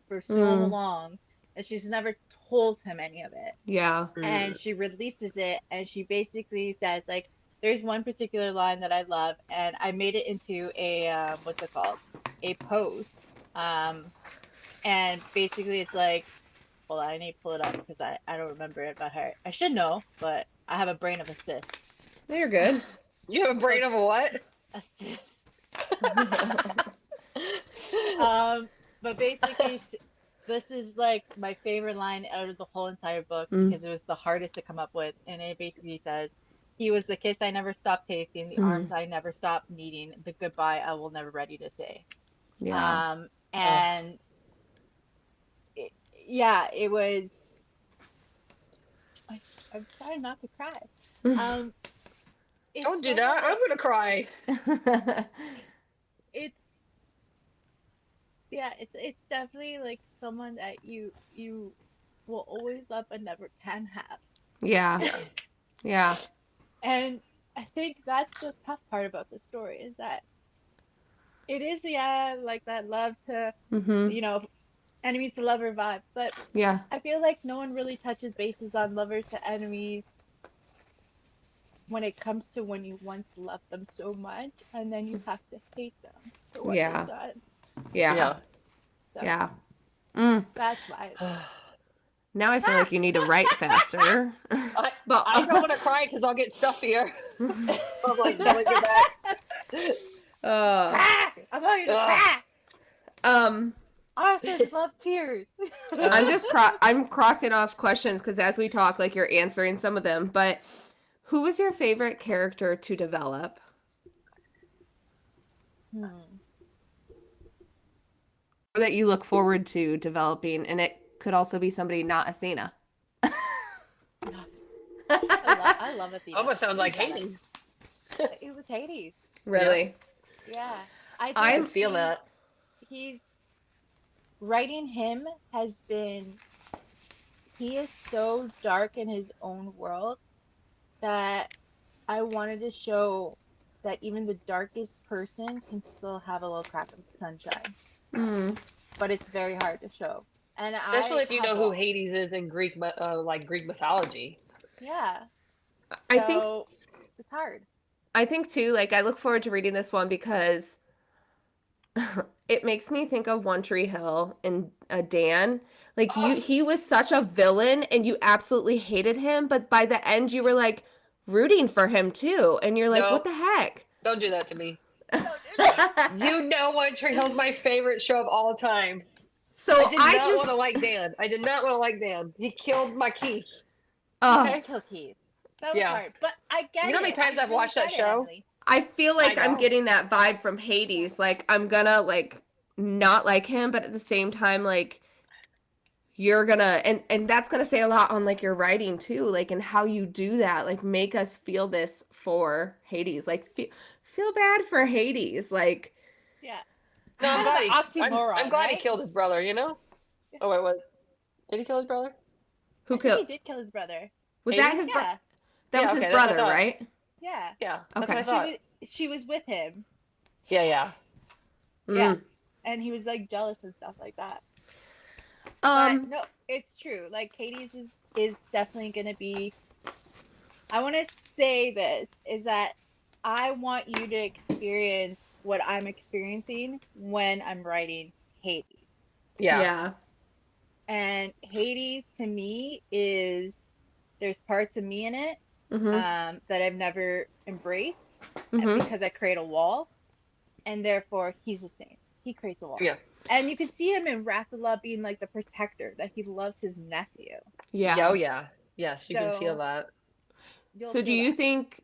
for so long, and she's never told him any of it. Yeah. And she releases it, and she basically says, like, there's one particular line that I love, and I made it into a, what's it called? A post. And basically it's like, hold on, I need to pull it up because I don't remember it by heart. I should know, but I have a brain of a Sith. No, you're good. You have a brain of a what? A Sith. But basically, this is like my favorite line out of the whole entire book because it was the hardest to come up with. And it basically says, he was the kiss I never stopped tasting, the arms I never stopped needing, the goodbye I will never ready to say. Yeah. And it was. I'm trying not to cry. Don't do that. I'm gonna cry. It's definitely like someone that you will always love but never can have. Yeah. Yeah. And I think that's the tough part about the story is that it is like that love to you know, enemies to lover vibes, but I feel like no one really touches bases on lovers to enemies when it comes to when you once loved them so much and then you have to hate them for what they've done. Yeah. So, yeah. That's why. Now I feel like you need to write faster. I don't want to cry because I'll get stuffier. I'm like, really get back. I'm going to cry. Arthur's love tears. I'm just I'm crossing off questions because as we talk, like you're answering some of them. But who was your favorite character to develop? Or that you look forward to developing, and it could also be somebody not Athena. I love Athena. Almost sounds like Hades. It was Hades. Really? Yeah. I can feel that. He's writing him has been, he is so dark in his own world that I wanted to show that even the darkest person can still have a little crack of sunshine, Mm. but it's very hard to show. And Especially I if you have know who all. Hades is in Greek mythology. Yeah. I think So it's hard. I think too, like I look forward to reading this one because it makes me think of One Tree Hill and Dan. Like he was such a villain and you absolutely hated him, but by the end you were like rooting for him too, and you're like, what No, the heck? don't do that to me. Don't do that. You know One Tree Hill's my favorite show of all time. I So did I not want to just, like Dan. I did not want to like Dan. He killed my Keith. He uh, did kill Keith. That was Yeah. hard, but I get You know how many it. times I I've really watched that get it, show? Emily. I feel I like I'm know. getting that vibe from Hades. Like I'm gonna like not like him, but at the same time, like you're gonna and that's gonna say a lot on like your writing too, like and how you do that, like make us feel this for Hades, like feel bad for Hades, like Yeah. No, It's I'm kind of glad an I'm oxymoron, glad he right? killed his brother, you know? Oh wait, what? Did he kill his brother? who I think he killed, did kill his brother. was that Hades? his Yeah. that was Yeah, his okay, that's what I brother, thought. right? Yeah. Yeah, that's Okay. what I thought. She was with him. Yeah. Yeah. Mm. And he was like jealous and stuff like that. But um no, it's true. Like Katie's is definitely gonna be, I wanna say this, is that I want you to experience what I'm experiencing when I'm writing Hades. Yeah. yeah. And Hades to me is, there's parts of me in it Mm-hmm. that I've never embraced Mm-hmm. because I create a wall, and therefore he's the same. He creates a wall. Yeah. And you can see him in Wrathula being like the protector, that he loves his nephew. Yeah. Oh Yeah. yeah. Yes, you can feel So that. you'll So do feel you that. think,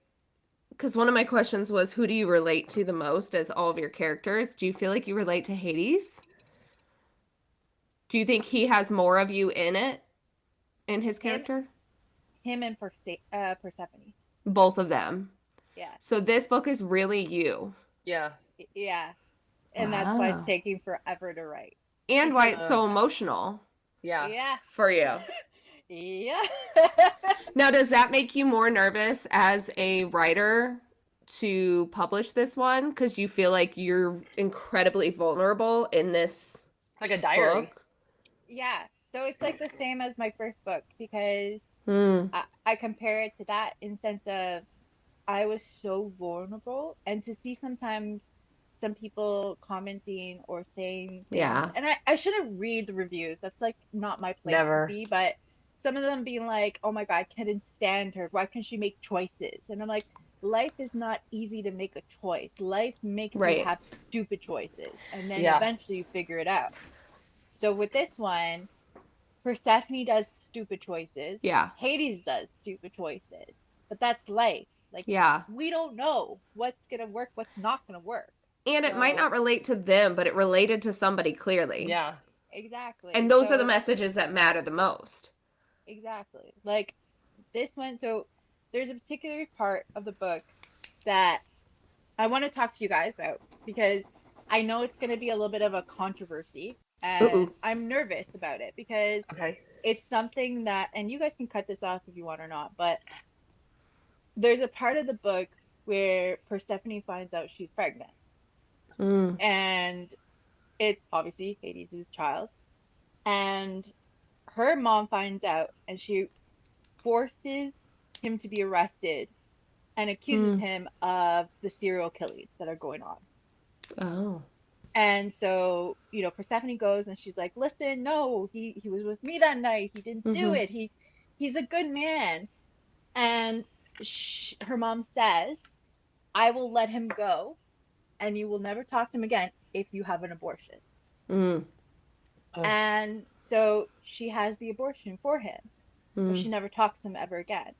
because one of my questions was who do you relate to the most as all of your characters, do you feel like you relate to Hades? Do you think he has more of you in it, in his Him character? him and Persephone. Both of them. Yeah. So this book is really you. Yeah. Yeah. And that's why it's Wow. taking forever to write. And why Because it's so emotional Yeah. yeah. for you. Yeah. Now, does that make you more nervous as a writer to publish this one? Because you feel like you're incredibly vulnerable in this It's like a diary. book? Yeah. So it's like the same as my first book, because Hmm. I compare it to that in sense of I was so vulnerable, and to see sometimes some people commenting or saying things, Yeah. and I shouldn't read the reviews. That's like not my place to Never. be, but some of them being like, "Oh my God, I couldn't stand her. Why can't she make choices?" And I'm like, life is not easy to make a choice. Life makes you Right. have stupid choices, and then Yeah. eventually you figure it out. So with this one, Persephone does stupid choices. Yeah. Hades does stupid choices. But that's life. Like, Yeah. we don't know what's going to work, what's not going to work. And it might So, not relate to them, but it related to somebody clearly. Yeah. exactly. And those are the So, messages that matter the most. exactly. Like, this one, so there's a particular part of the book that I want to talk to you guys about, because I know it's going to be a little bit of a controversy, and Ooh. I'm nervous about it because Okay. it's something that, and you guys can cut this off if you want or not, but there's a part of the book where Persephone finds out she's pregnant, Mm. and it's obviously Hades' child, and her mom finds out, and she forces him to be arrested and accuses Mm. him of the serial killings that are going on. Oh. And so, Persephone goes and she's like, "Listen, no, he was with me that night. He didn't do Mhm. it. He's a good man." And her mom says, "I will let him go, and you will never talk to him again if you have an abortion." Mm. Oh. And so she has the abortion for him, but she Mm. never talks to him ever again.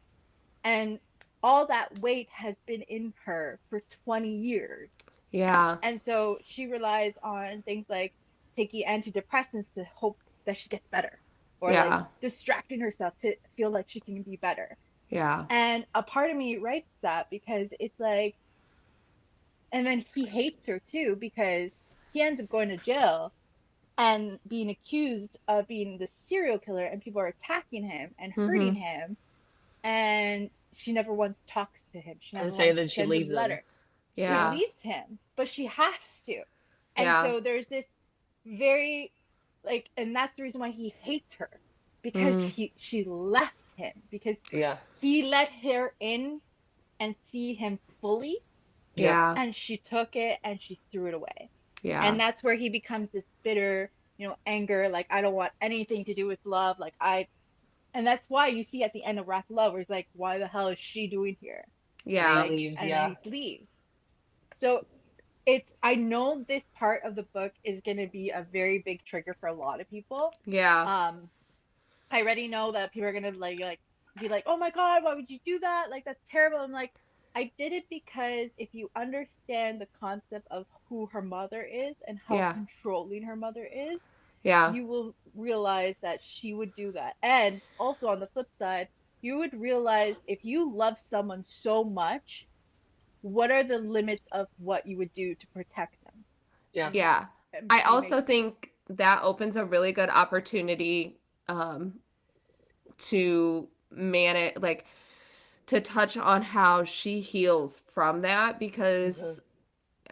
And all that weight has been in her for 20 years. Yeah. And so she relies on things like taking antidepressants to hope that she gets better, or Yeah. like distracting herself to feel like she can be better. Yeah. And a part of me writes that because it's like, and then he hates her too because he ends up going to jail and being accused of being the serial killer, and people are attacking him and hurting Mhm. him, and she never once talks to him. She And never say once that she sends him leaves a them. letter. She Yeah. leaves him, but she has to. And Yeah. so there's this very like, and that's the reason why he hates her, because Mm. she left him, because Yeah. he let her in and see him fully, Yep. Yeah. and she took it and she threw it away. Yeah. And that's where he becomes this bitter, anger, like, I don't want anything to do with love, like, and that's why you see at the end of Wrath of Love where he's like, why the hell is she doing here? And he Yeah. Like, leaves. and Yeah. he leaves. So I know this part of the book is going to be a very big trigger for a lot of people. Yeah. I already know that people are going to like be like, oh my God, why would you do that? Like, that's terrible. I'm like, I did it because if you understand the concept of who her mother is and how Yeah. controlling her mother is, Yeah. you will realize that she would do that. And also on the flip side, you would realize if you love someone so much, what are the limits of what you would do to protect them Yeah. and Yeah. and I be also make think that opens a really good opportunity to manage, like, to touch on how she heals from that, Mm-hmm. because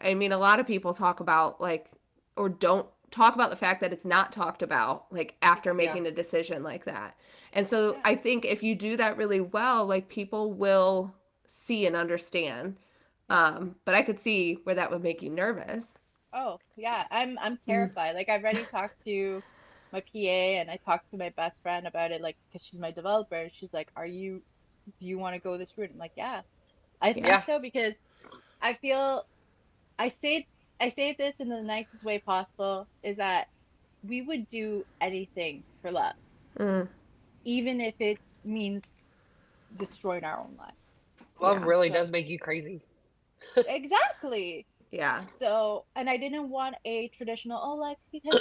I mean, a lot of people talk about, like, or don't talk about the fact that it's not talked about, like, after Yeah. making a decision like that. And so yeah. I think if you do that really well, like, people will see and understand. But I could see where that would make you nervous. Oh, yeah. I'm Mm. terrified. Like, I've already talked to my PA and I talked to my best friend about it, like, because she's my developer. And she's like, do you want to go this route? I'm like, yeah, I Yeah. think so, because I feel I say I say this in the nicest way possible, is that we would do anything for love, Mm. even if it means destroying our own lives. Love Yeah. really So, does make you crazy. exactly. Yeah. So, and I didn't want a traditional, oh, like, because,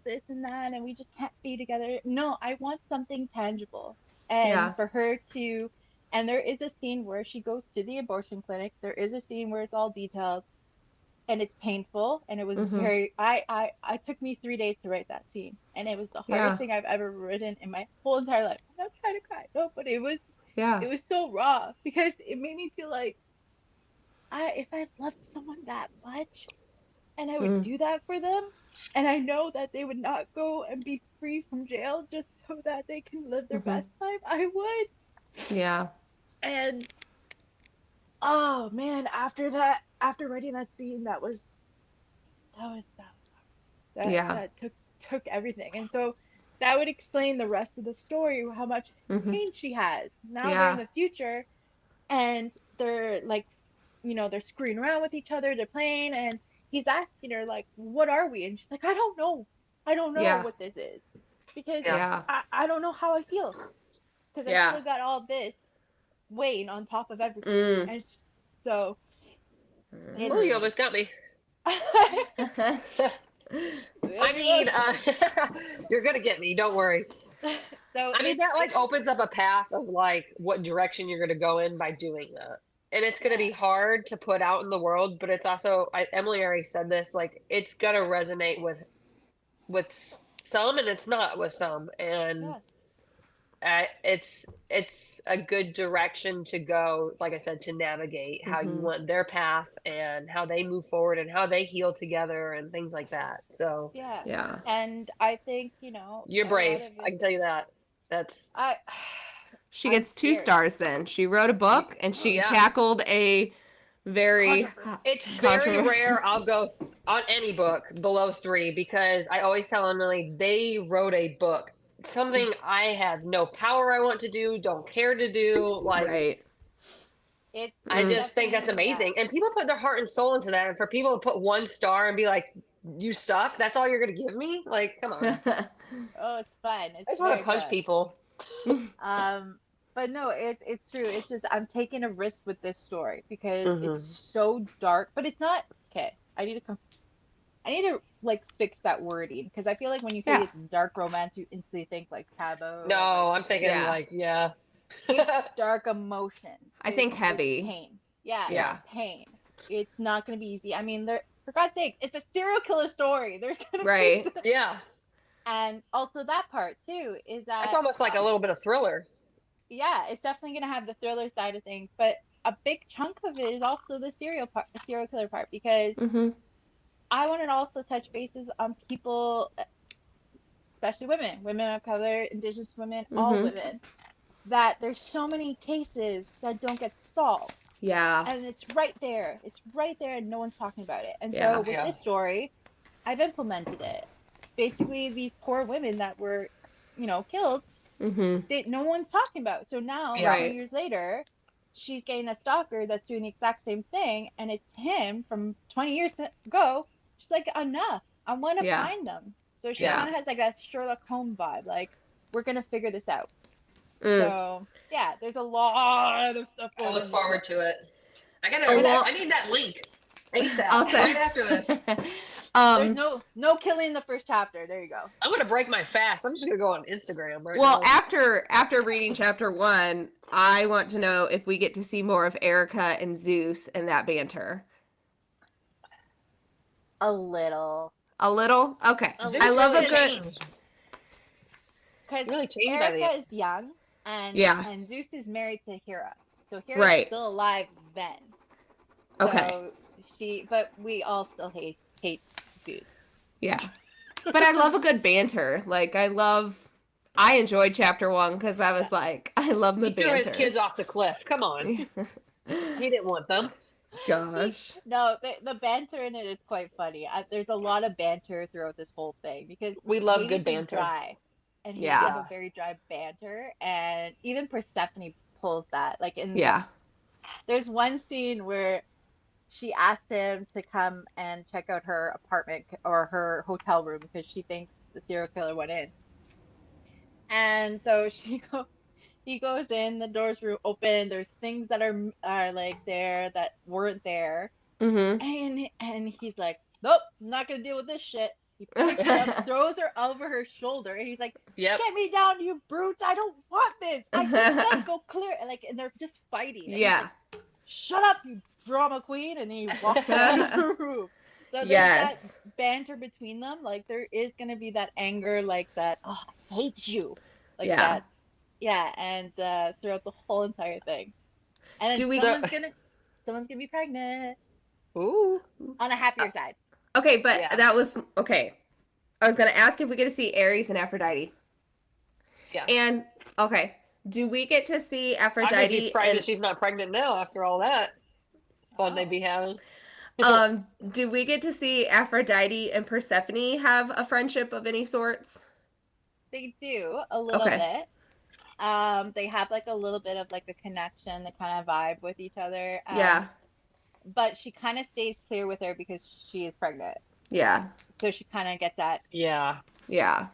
this and that, and we just can't be together. No, I want something tangible. And Yeah. for her to, and there is a scene where she goes to the abortion clinic. There is a scene where it's all detailed and it's painful. And it was Mm-hmm. very, I took me 3 days to write that scene. And it was the hardest Yeah. thing I've ever written in my whole entire life. I'm not trying to cry. No, but Yeah. it was so raw because it made me feel like if I loved someone that much, and I would Mm. do that for them. And I know that they would not go and be free from jail just so that they can live their Mm-hmm. best life. I would. Yeah. And oh man, after that, after writing that scene, Yeah. that took everything. And so that would explain the rest of the story, how much Mm-hmm. pain she has. Now they're in Yeah. the future and they're like, they're screwing around with each other, they're playing, and he's asking her, like, what are we? And she's like, I don't know. I don't know Yeah. what this is. Because Yeah. Yeah. I don't know how I feel. Because I Yeah. still got all this weighing on top of everything. Mm. And so it's Oh, you Mm. almost got me. I everyone. mean, you're gonna get me. Don't worry. So I mean, that like it's opens up a path of like what direction you're gonna go in by doing that. And it's gonna yeah. be hard to put out in the world, but it's also Emily already said this, like it's gonna resonate with some and it's not with some. And Yeah. it's a good direction to go, like I said, to navigate how you Mm-hmm. want their path and how they move forward and how they heal together and things like that. So Yeah. Yeah. And I think, you're a lot brave. of I it can tell you that. That's I She I'm gets two scared. stars then. She wrote a you, book and she yeah. tackled a very Controversy. It's very controversial. rare I'll go on any book below 3 because I always tell Emily they wrote a book. Something I have no power I want to do, don't care to do. Like, Right. It's I Mm. just think that's definitely, yeah. amazing. And people put their heart and soul into that. And for people to put 1 star and be like, you suck, that's all you're going to give me? Like, come on. Oh, it's fun. I It's just want very to punch fun. people. Um, but no, it's true. It's just I'm taking a risk with this story because it's Hmm. so dark, but it's not okay. I need to like fix that wording because I feel like when you say Yeah. it's dark romance, you instantly think like taboo No, and like I'm thinking, Yeah. like, yeah. it's dark emotions. I think It's heavy. pain. Yeah, it's Yeah. Yeah. pain. It's not going to be easy. I mean, for God's sake, it's a serial killer story. There's gonna Right. be Yeah. and also that part too is that It's almost like a little bit of thriller. yeah, it's definitely gonna have the thriller side of things, but a big chunk of it is also the serial killer part, because Mm-hmm. I want to also touch bases on people, especially women of color, indigenous women, all Mm-hmm. women, that there's so many cases that don't get solved. Yeah. And it's right there. It's right there and no one's talking about it. And Yeah. so with this story, I've implemented it. Basically, these poor women that were, killed, Mm-hmm. no one's talking about. So now, Yeah. 20 years later, she's getting a stalker that's doing the exact same thing, and it's him from 20 years ago. She's like, enough. I want to Yeah. find them. So she Yeah. kind of has like that Sherlock Holmes vibe, like, we're gonna figure this out. Mm. So yeah, there's a lot of stuff going I on. look forward to it. A lot- I need that link ASAP. I'll say Right after this. There's no killing in the first chapter. There you go. I'm gonna break my fast. I'm just gonna go on Instagram right well, now. after reading chapter 1, I want to know if we get to see more of Erica and Zeus and that banter. A little. A little? Okay. Zeus I love really a good changed. Because Really changed by the Erica end. is young, and Yeah. and Zeus is married to Hera. So Hera's Right. still alive then. Okay. So but we all still hate Zeus. Yeah. But I love a good banter. Like I enjoyed chapter 1 because I was like, I love the He threw banter. his kids off the cliff. Come on. He didn't want them. Gosh. No, the banter in it is quite funny. There's a lot of banter throughout this whole thing because We love Hades good is banter. dry, and he Yeah. has a very dry banter, and even Persephone pulls that. Like Yeah. there's one scene where she asked him to come and check out her apartment or her hotel room because she thinks the serial killer went in. And so he goes in, the doors were open, there's things that are like there that weren't there. Mm-hmm. And he's like, nope, I'm not gonna deal with this shit. He picks her up, throws her over her shoulder, and he's like, Yep. get me down, you brutes! I don't want this. I just said go clear. And they're just fighting. And he's Yeah. like, shut up, you drama queen! And he walks out of the room. So there's Yes. that banter between them. Like there is gonna be that anger, like that. Oh, I hate you, like Yeah. that. Yeah, and throughout the whole entire thing. And Do then we- someone's gonna be pregnant. Ooh. On a happier side. Okay, but Yeah. that was okay. I was gonna ask if we get to see Ares and Aphrodite. Yeah. And okay, do we get to see I Aphrodite? would be surprised and, if she's not pregnant now after all that fun they'd be having. do we get to see Aphrodite and Persephone have a friendship of any sorts? They do a little Okay. bit. They have like a little bit of like a connection, they kind of vibe with each other. Yeah. But she kind of stays clear with her because she is pregnant. Yeah. So she kind of gets Yeah. Yeah.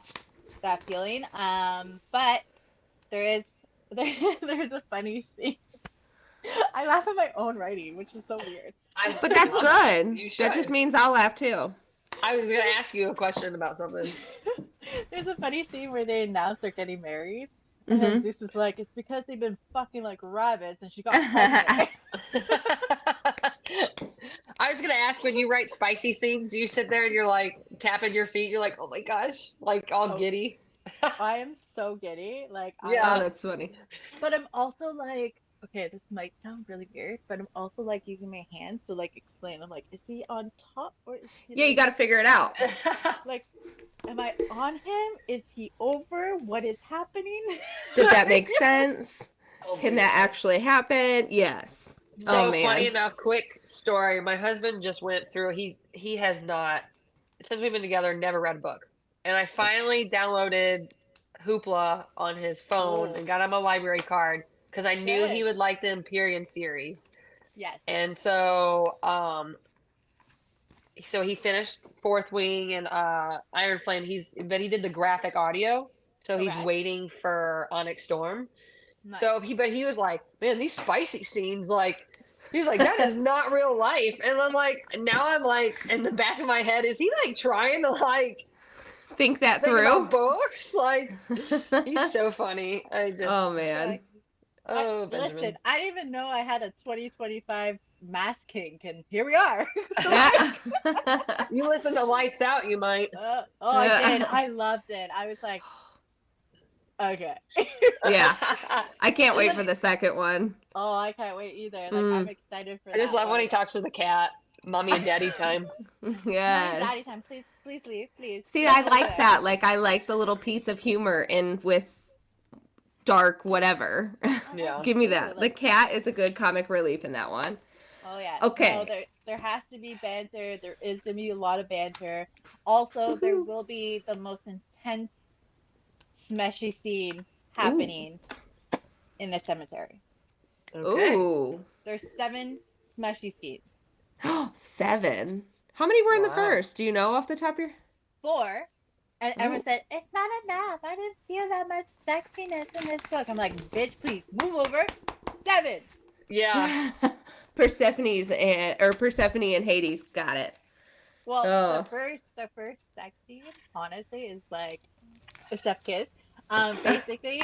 that feeling. But there's a funny scene. I laugh at my own writing, which is so weird. But that's good. You That just should. means I'll laugh too. I was gonna ask you a question about something. There's a funny scene where they announce they're getting married. And then Zeus is like, it's because they've been fucking like rabbits and she got pregnant. I was gonna ask, when you write spicy scenes, do you sit there and you're like tapping your feet? You're like, oh my gosh, like all Oh. giddy. I am so giddy. Like, Yeah. Oh, that's funny. But I'm also like, okay, this might sound really weird, but I'm also like using my hands to like explain. I'm like, is he on top or is he Yeah, you like, got to figure it out. like, am I on him? Is he over? What is happening? Does that make sense? Oh, Can my that God. actually happen? Yes. So Oh, man. funny enough, quick story. My husband just went through. He has not, since we've been together, never read a book. And I finally downloaded Hoopla on his phone and got him a library card because I knew Good. he would like the Empyrean series. Yes. And so so he finished Fourth Wing and Iron Flame. But he did the graphic audio, so he's Okay. waiting for Onyx Storm. Nice. So he was like, man, these spicy scenes, like, he's like, that is not real life. And I'm like, now I'm like, in the back of my head, is he like trying to like Think that think through. about books? Like, he's so funny. I just, Oh, man. oh, Benjamin. Listen, I didn't even know I had a 2025 Mass Kink, and here we are. You listen to Lights Out, you might. I did. I loved it. I was like, okay. Yeah. I can't wait for the second one. Oh, I can't wait either. Like, I'm excited for that. I just love when he talks to the cat. Mommy and daddy time. Yes. Mommy, daddy time. Please leave, please. See, I like that. Like, I like the little piece of humor in with dark whatever. Yeah. Give me that. The cat is a good comic relief in that one. Oh, yeah. Okay. No, there has to be banter. There is going to be a lot of banter. Also, there will be the most intense smeshy scene happening in the cemetery. Okay. Ooh. There's 7 smeshy scenes. 7. How many were in the first? Do you know off the top of your... 4. And everyone said, it's not enough. I didn't feel that much sexiness in this book. I'm like, bitch, please move over. 7. Yeah. Persephone and Hades got it. Well, the first sex scene, honestly, is like a chef kiss. Basically,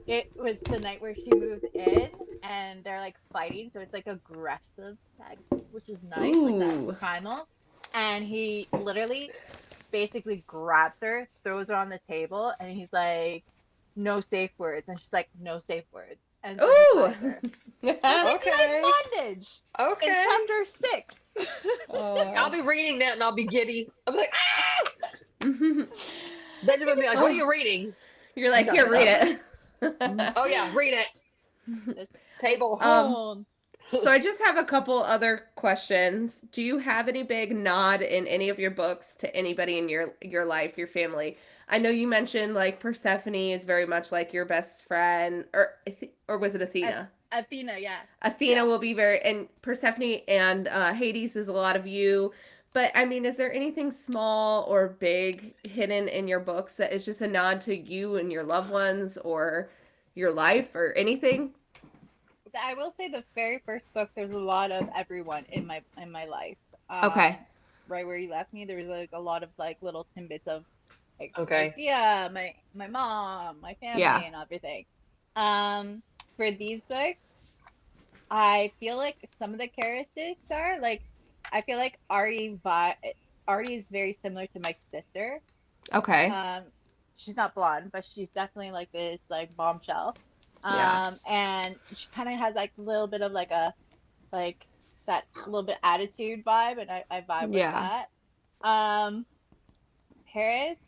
it was the night where she moves in and they're like fighting, so it's like aggressive sex, which is nice, like that primal. And he literally basically grabs her, throws her on the table, and he's like, "No safe words," and she's like, "No safe words." And so ooh. Okay. Bondage. Okay. In chapter 6. I'll be reading that and I'll be giddy. I'll be like, ah! Benjamin will be like, what are you reading? You're like, here, read it. Oh yeah, read it. Table. So I just have a couple other questions. Do you have any big nod in any of your books to anybody in your life, your family? I know you mentioned like Persephone is very much like your best friend, or was it Athena? Athena, yeah. Athena will be very, and Persephone and Hades is a lot of you. But I mean, is there anything small or big hidden in your books that is just a nod to you and your loved ones or your life or anything? I will say the very first book, there's a lot of everyone in my life. Okay. Right where you left me, there was like a lot of like little tidbits of like Okay. yeah, my mom, my family, and everything. For these books, I feel like some of the characteristics are like, I feel like Artie is very similar to my sister. Okay. She's not blonde, but she's definitely like this like bombshell. And she kind of has like a little bit of like that little bit attitude vibe, and I vibe with that. Paris,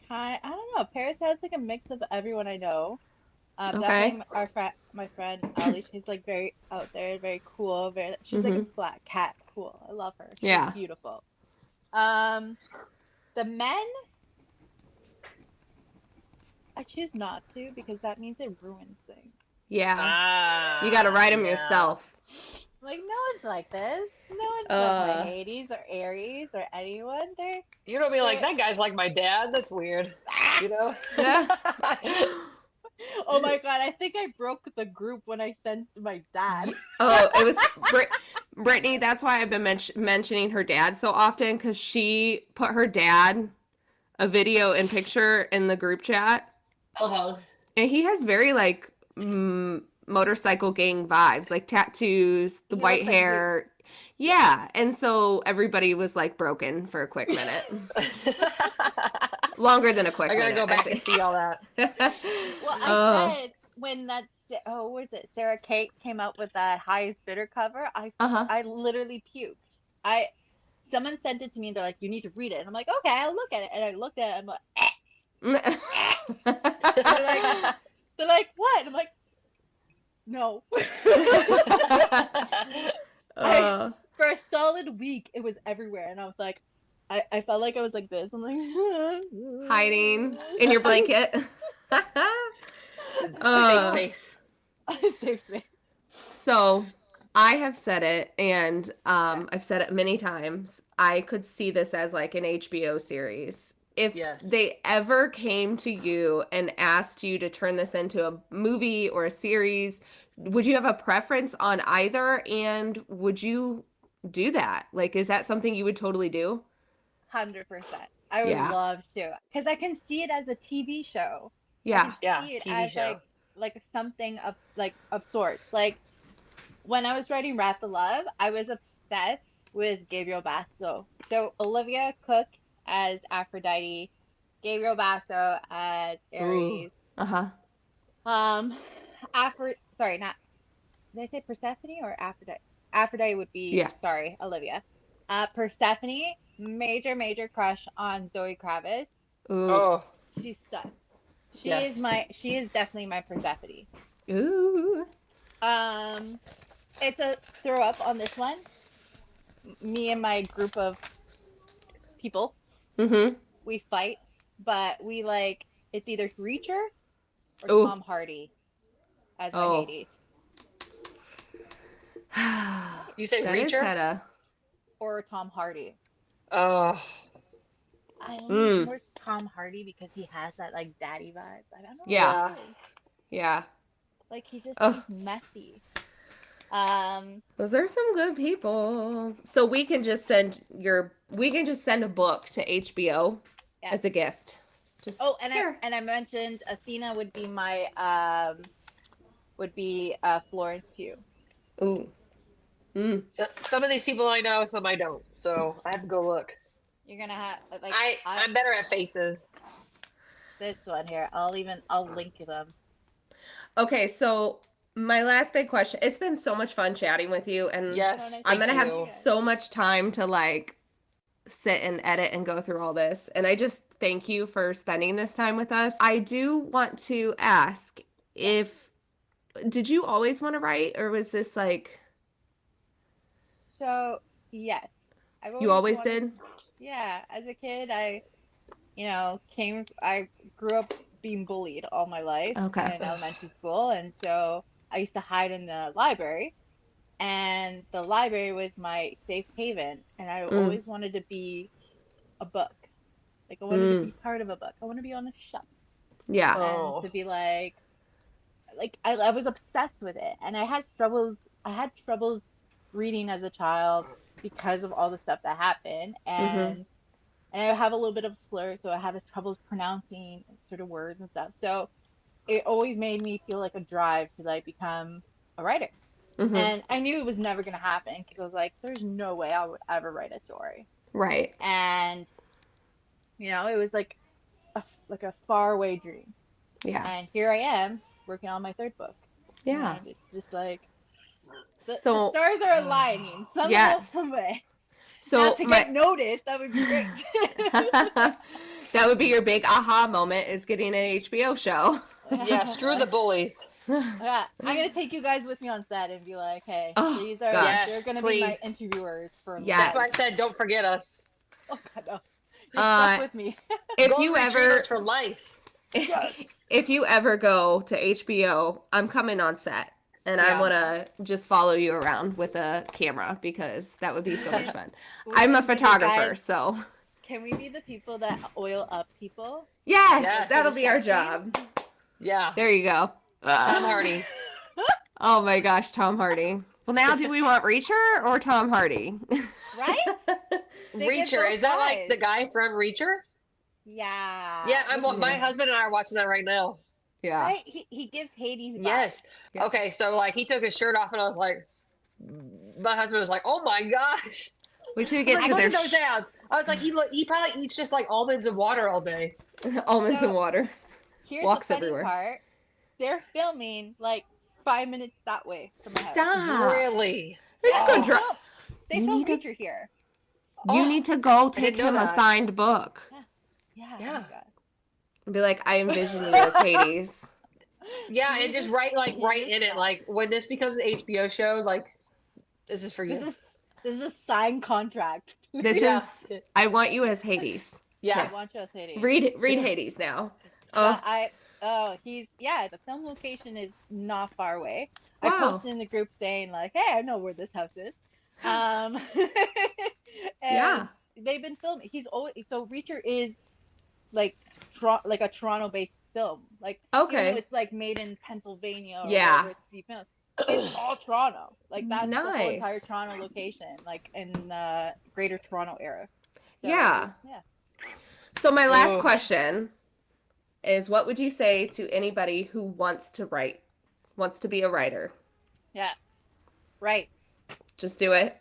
I don't know. Paris has like a mix of everyone I know. Definitely my friend Ali. She's like very out there, very cool. She's like a black cat. Cool. I love her. She's beautiful. The men, I choose not to because that means it ruins things. Yeah. You got to write them yourself. Like, no one's like this. No one's like my Hades or Aries or anyone. You don't be like, that guy's like my dad. That's weird. You know? Yeah. Oh my god, I think I broke the group when I sent my dad. Oh, it was Brittney. That's why I've been mentioning her dad so often, because she put her dad a video and picture in the group chat. Uh-huh. And he has very like motorcycle gang vibes, like tattoos, the white hair. Yeah. And so everybody was like broken for a quick minute. Longer than a quick minute. I gotta go back and see all that. Well, I said when that, what is it? Sarah Kate came out with that highest bidder cover. I literally puked. Someone sent it to me and they're like, you need to read it. And I'm like, okay, I'll look at it. And I looked at it. I'm like, they're like, what? And I'm like, no. For a solid week, it was everywhere, and I was like, I felt like I was like this. I'm like hiding in your blanket. Safe space. Safe space. So I have said it, and I've said it many times. I could see this as like an HBO series. If they ever came to you and asked you to turn this into a movie or a series, would you have a preference on either? And would you do that? Like, is that something you would totally do? 100%. I would love to, because I can see it as a TV show. Yeah. I can see it TV as show. like something of sorts. Like, when I was writing Wrath of Love, I was obsessed with Gabriel Basso. So Olivia Cook as Aphrodite, Gabriel Basso as Ooh. Ares. Uh-huh. Sorry, not, did I say Persephone or Aphrodite? Aphrodite would be, Yeah. sorry, Olivia. Persephone, major crush on Zoe Kravitz. Ooh. Oh, She's stud. yes. She is definitely my Persephone. Ooh. It's a throw up on this one. Me and my group of people, Mm-hmm. we fight, but we like, it's either Reacher or Ooh. Tom Hardy as my Oh. Hades. You say That is Reacher? kinda. Or Tom Hardy. Oh, I lean towards Tom Hardy because he has that like daddy vibe. I don't know. Yeah. yeah. Yeah. Like he's Oh. messy. Those are some good people. So we can just send a book to HBO Yeah. as a gift. Just here. I mentioned Athena would be my Florence Pugh. Ooh. Mm. So, some of these people I know, some I don't. So I have to go look. You're gonna have like I'm better at faces. this one here. I'll link them. Okay, so my last big question. It's been so much fun chatting with you, and Yes, I'm gonna thank have you. so much time to like sit and edit and go through all this. And I just thank you for spending this time with us. I do want to ask did you always want to write, or was this like So yes, you always did? Yeah, as a kid, I grew up being bullied all my life Okay. in elementary school, and so I used to hide in the library, and the library was my safe haven, and I always wanted to be a book. Like I wanted to be part of a book. I want to be on a shelf. Yeah. And to be like I was obsessed with it, and I had troubles reading as a child because of all the stuff that happened, and I have a little bit of slur, so I have troubles pronouncing certain words and stuff. So it always made me feel like a drive to like become a writer. And I knew it was never going to happen because I was like, there's no way I would ever write a story. Right. And it was like a faraway dream. Yeah. And here I am working on my third book. Yeah. And it's just like the So stars are aligning some way. So Now to get noticed, that would be great. That would be your big aha moment, is getting an HBO show. Yeah, screw the bullies. Yeah, I'm gonna take you guys with me on set and be like, hey, they're gonna be my interviewers for That's why I said don't forget us. Oh God, no. You're stuck with me. If you ever for life. If you ever go to HBO, I'm coming on set. And I want to just follow you around with a camera because that would be so much fun. I'm a photographer, so. Can we be the people that oil up people? Yes, that'll be our job. Yeah. There you go. Tom Hardy. Oh my gosh, Tom Hardy. Well, now do we want Reacher or Tom Hardy? Right? Reacher. Is that like the guy from Reacher? Yeah. Yeah, my husband and I are watching that right now. Yeah. Right? He gives Hades vibes. Yes. Yeah. Okay, so like he took his shirt off and I was like, my husband was like, oh my gosh. We should get to look their at those abs. I was like, he probably eats just like almonds and water all day. Almonds and water. Here's Walks the funny everywhere. part. They're filming like 5 minutes that way from my house. Stop. Really? They're just going to drop. They film Reacher here. You need to go take him a signed book. Yeah. Yeah. Oh my God. And be like, I envision you as Hades. Yeah, and just write in it, like when this becomes an HBO show, like this is for you. This is a signed contract. This is I want you as Hades. Yeah. I want you as Hades. Read Hades now. The film location is not far away. Wow. I posted in the group saying like, hey, I know where this house is. And they've been filming. Reacher is like a Toronto-based film. Like it's like made in Pennsylvania. Or it's all Toronto. Like that's the whole entire Toronto location. Like in the Greater Toronto area. So, So my last question is, what would you say to anybody who wants to write, wants to be a writer? Yeah. Right. Just do it.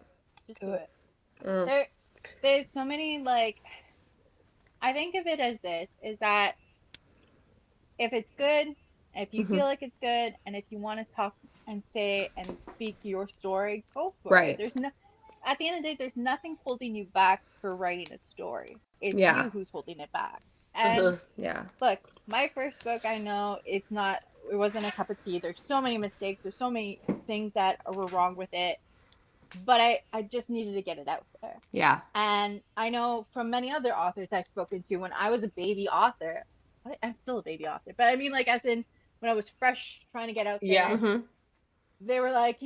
Just do it. Mm. There's so many, like, I think of it as this, is that if it's good, if you Mm-hmm. feel like it's good, and if you want to talk and say and speak your story, go for Right. it. At the end of the day, there's nothing holding you back for writing a story. It's Yeah. you who's holding it back. And Yeah. look, my first book, I know it wasn't a cup of tea. There's so many mistakes. There's so many things that were wrong with it. But I just needed to get it out there. Yeah. And I know from many other authors I've spoken to, when I was a baby author, I'm still a baby author, but I mean, like, as in when I was fresh trying to get out there, Yeah. Mm-hmm. they were like,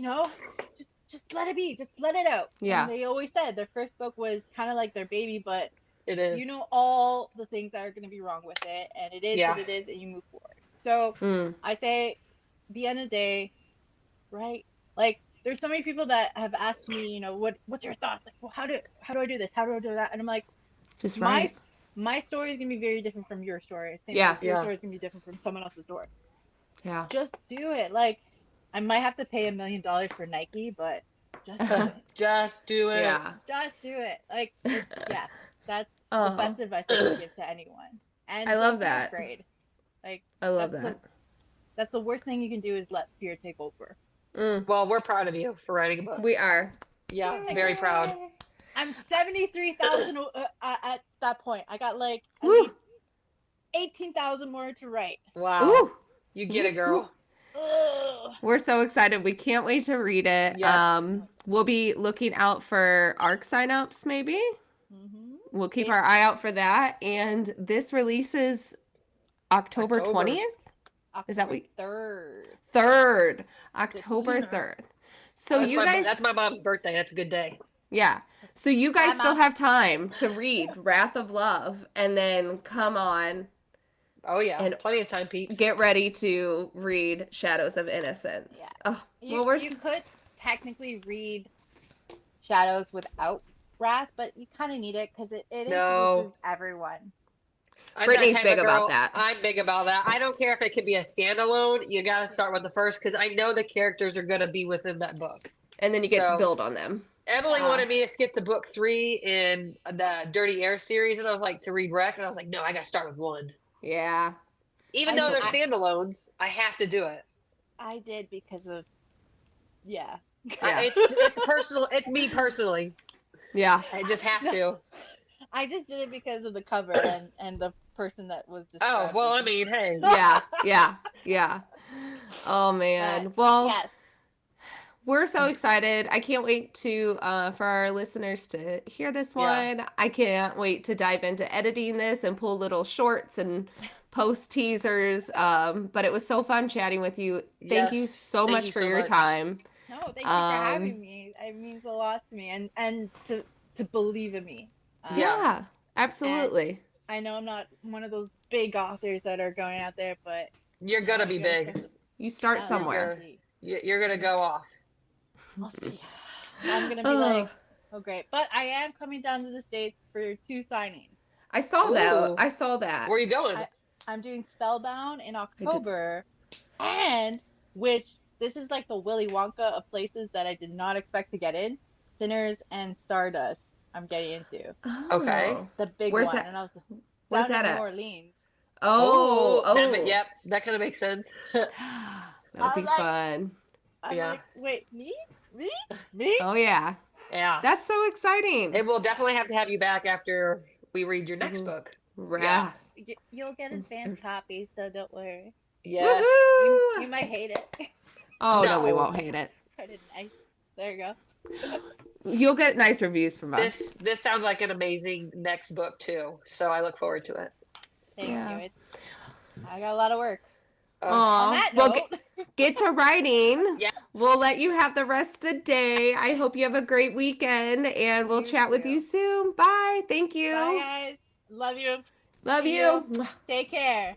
just let it be, just let it out. Yeah. And they always said their first book was kind of like their baby, but It is. you know all the things that are going to be wrong with it, and it is what it is, and you move forward. So I say, at the end of the day, right? Like, there's so many people that have asked me, what's your thoughts? Like, well, how do I do this? How do I do that? And I'm like, Just my write. my story is gonna be very different from your story. Same Yeah. as your story is gonna be different from someone else's story. Yeah. Just do it. Like, I might have to pay $1 million for Nike, but just do it. Just do it. Yeah. Just do it. Like, yeah, that's the Oh, best advice I can give to anyone. And I love don't be that. afraid. Like, I love that's that. that's the worst thing you can do, is let fear take over. Well, we're proud of you for writing a book. We are. Yeah, very proud. I'm 73,000 at that point. I got like at Woo. least 18,000 more to write. Wow. Ooh. You get it, girl. Ugh. We're so excited. We can't wait to read it. Yes. We'll be looking out for ARC signups, maybe. Mhm. We'll keep our eye out for that. And this releases October 20th? Is that what? 3rd. 3rd. October sooner. 3rd. So That's you my, guys. That's my mom's birthday. That's a good day. Yeah. So you guys Bye, still Mom. have time to read Wrath of Love and then come on, Oh, yeah. And Plenty of time, peeps. get ready to read Shadows of Innocence. Yeah. Oh, You, well, we're you could technically read Shadows without Wrath, but you kind of need it because it No. introduces everyone. I'm Brittany's that type big of about girl. that. I'm big about that. I don't care if it could be a standalone. You got to start with the first, because I know the characters are going to be within that book. and then you get to So- build on them. Emily wanted me to skip to book 3 in the Dirty Air series, and I was like, to read Wreck, and I was like, no, I got to start with 1. Yeah. Even though they're standalones, I have to do it. I did because of, yeah. Yeah. It's personal. It's me personally. Yeah. I just have to. I just did it because of the cover and the person that was Oh, described. well, I mean, hey. Yeah. Yeah. Yeah. Oh, man. Well, Yes. we're so excited. I can't wait to for our listeners to hear this one. Yeah. I can't wait to dive into editing this and pull little shorts and post teasers. But it was so fun chatting with you. Thank you Yes. so Thank much you for so your much. time. No, thank you for having me. It means a lot to me, and to believe in me. Yeah, absolutely. I know I'm not one of those big authors that are going out there, but You're going to be big. You start somewhere. You're going to go off. I'll see. I'm going to be like, oh, great. But I am coming down to the States for 2 signings. I saw that. Ooh. I saw that. Where are you going? I'm doing Spellbound in October, and which this is like the Willy Wonka of places that I did not expect to get in. Sinners and Stardust. I'm getting into Okay. the big Where's one, that? and I was Where's down that in at? New Orleans. Yep. That kind of makes sense. That'll be like- fun. I'm Yeah. like, wait, me? Oh yeah, Yeah. that's so exciting. And we'll definitely have to have you back after we read your next Mhm. book. Wrath. You'll get advanced copies, so don't worry. Yes. Woohoo! You might hate it. Oh no, we No. won't hate it. Kind of nice. There you go. You'll get nice reviews from us. This sounds like an amazing next book too. So I look forward to it. Thank Yeah. you. I got a lot of work. On Aw. that Well, note, get to writing. Yeah. We'll let you have the rest of the day. I hope you have a great weekend, and we'll You chat with too. you soon. Bye. Thank you. bye guys. Love you. Love See you. Take care.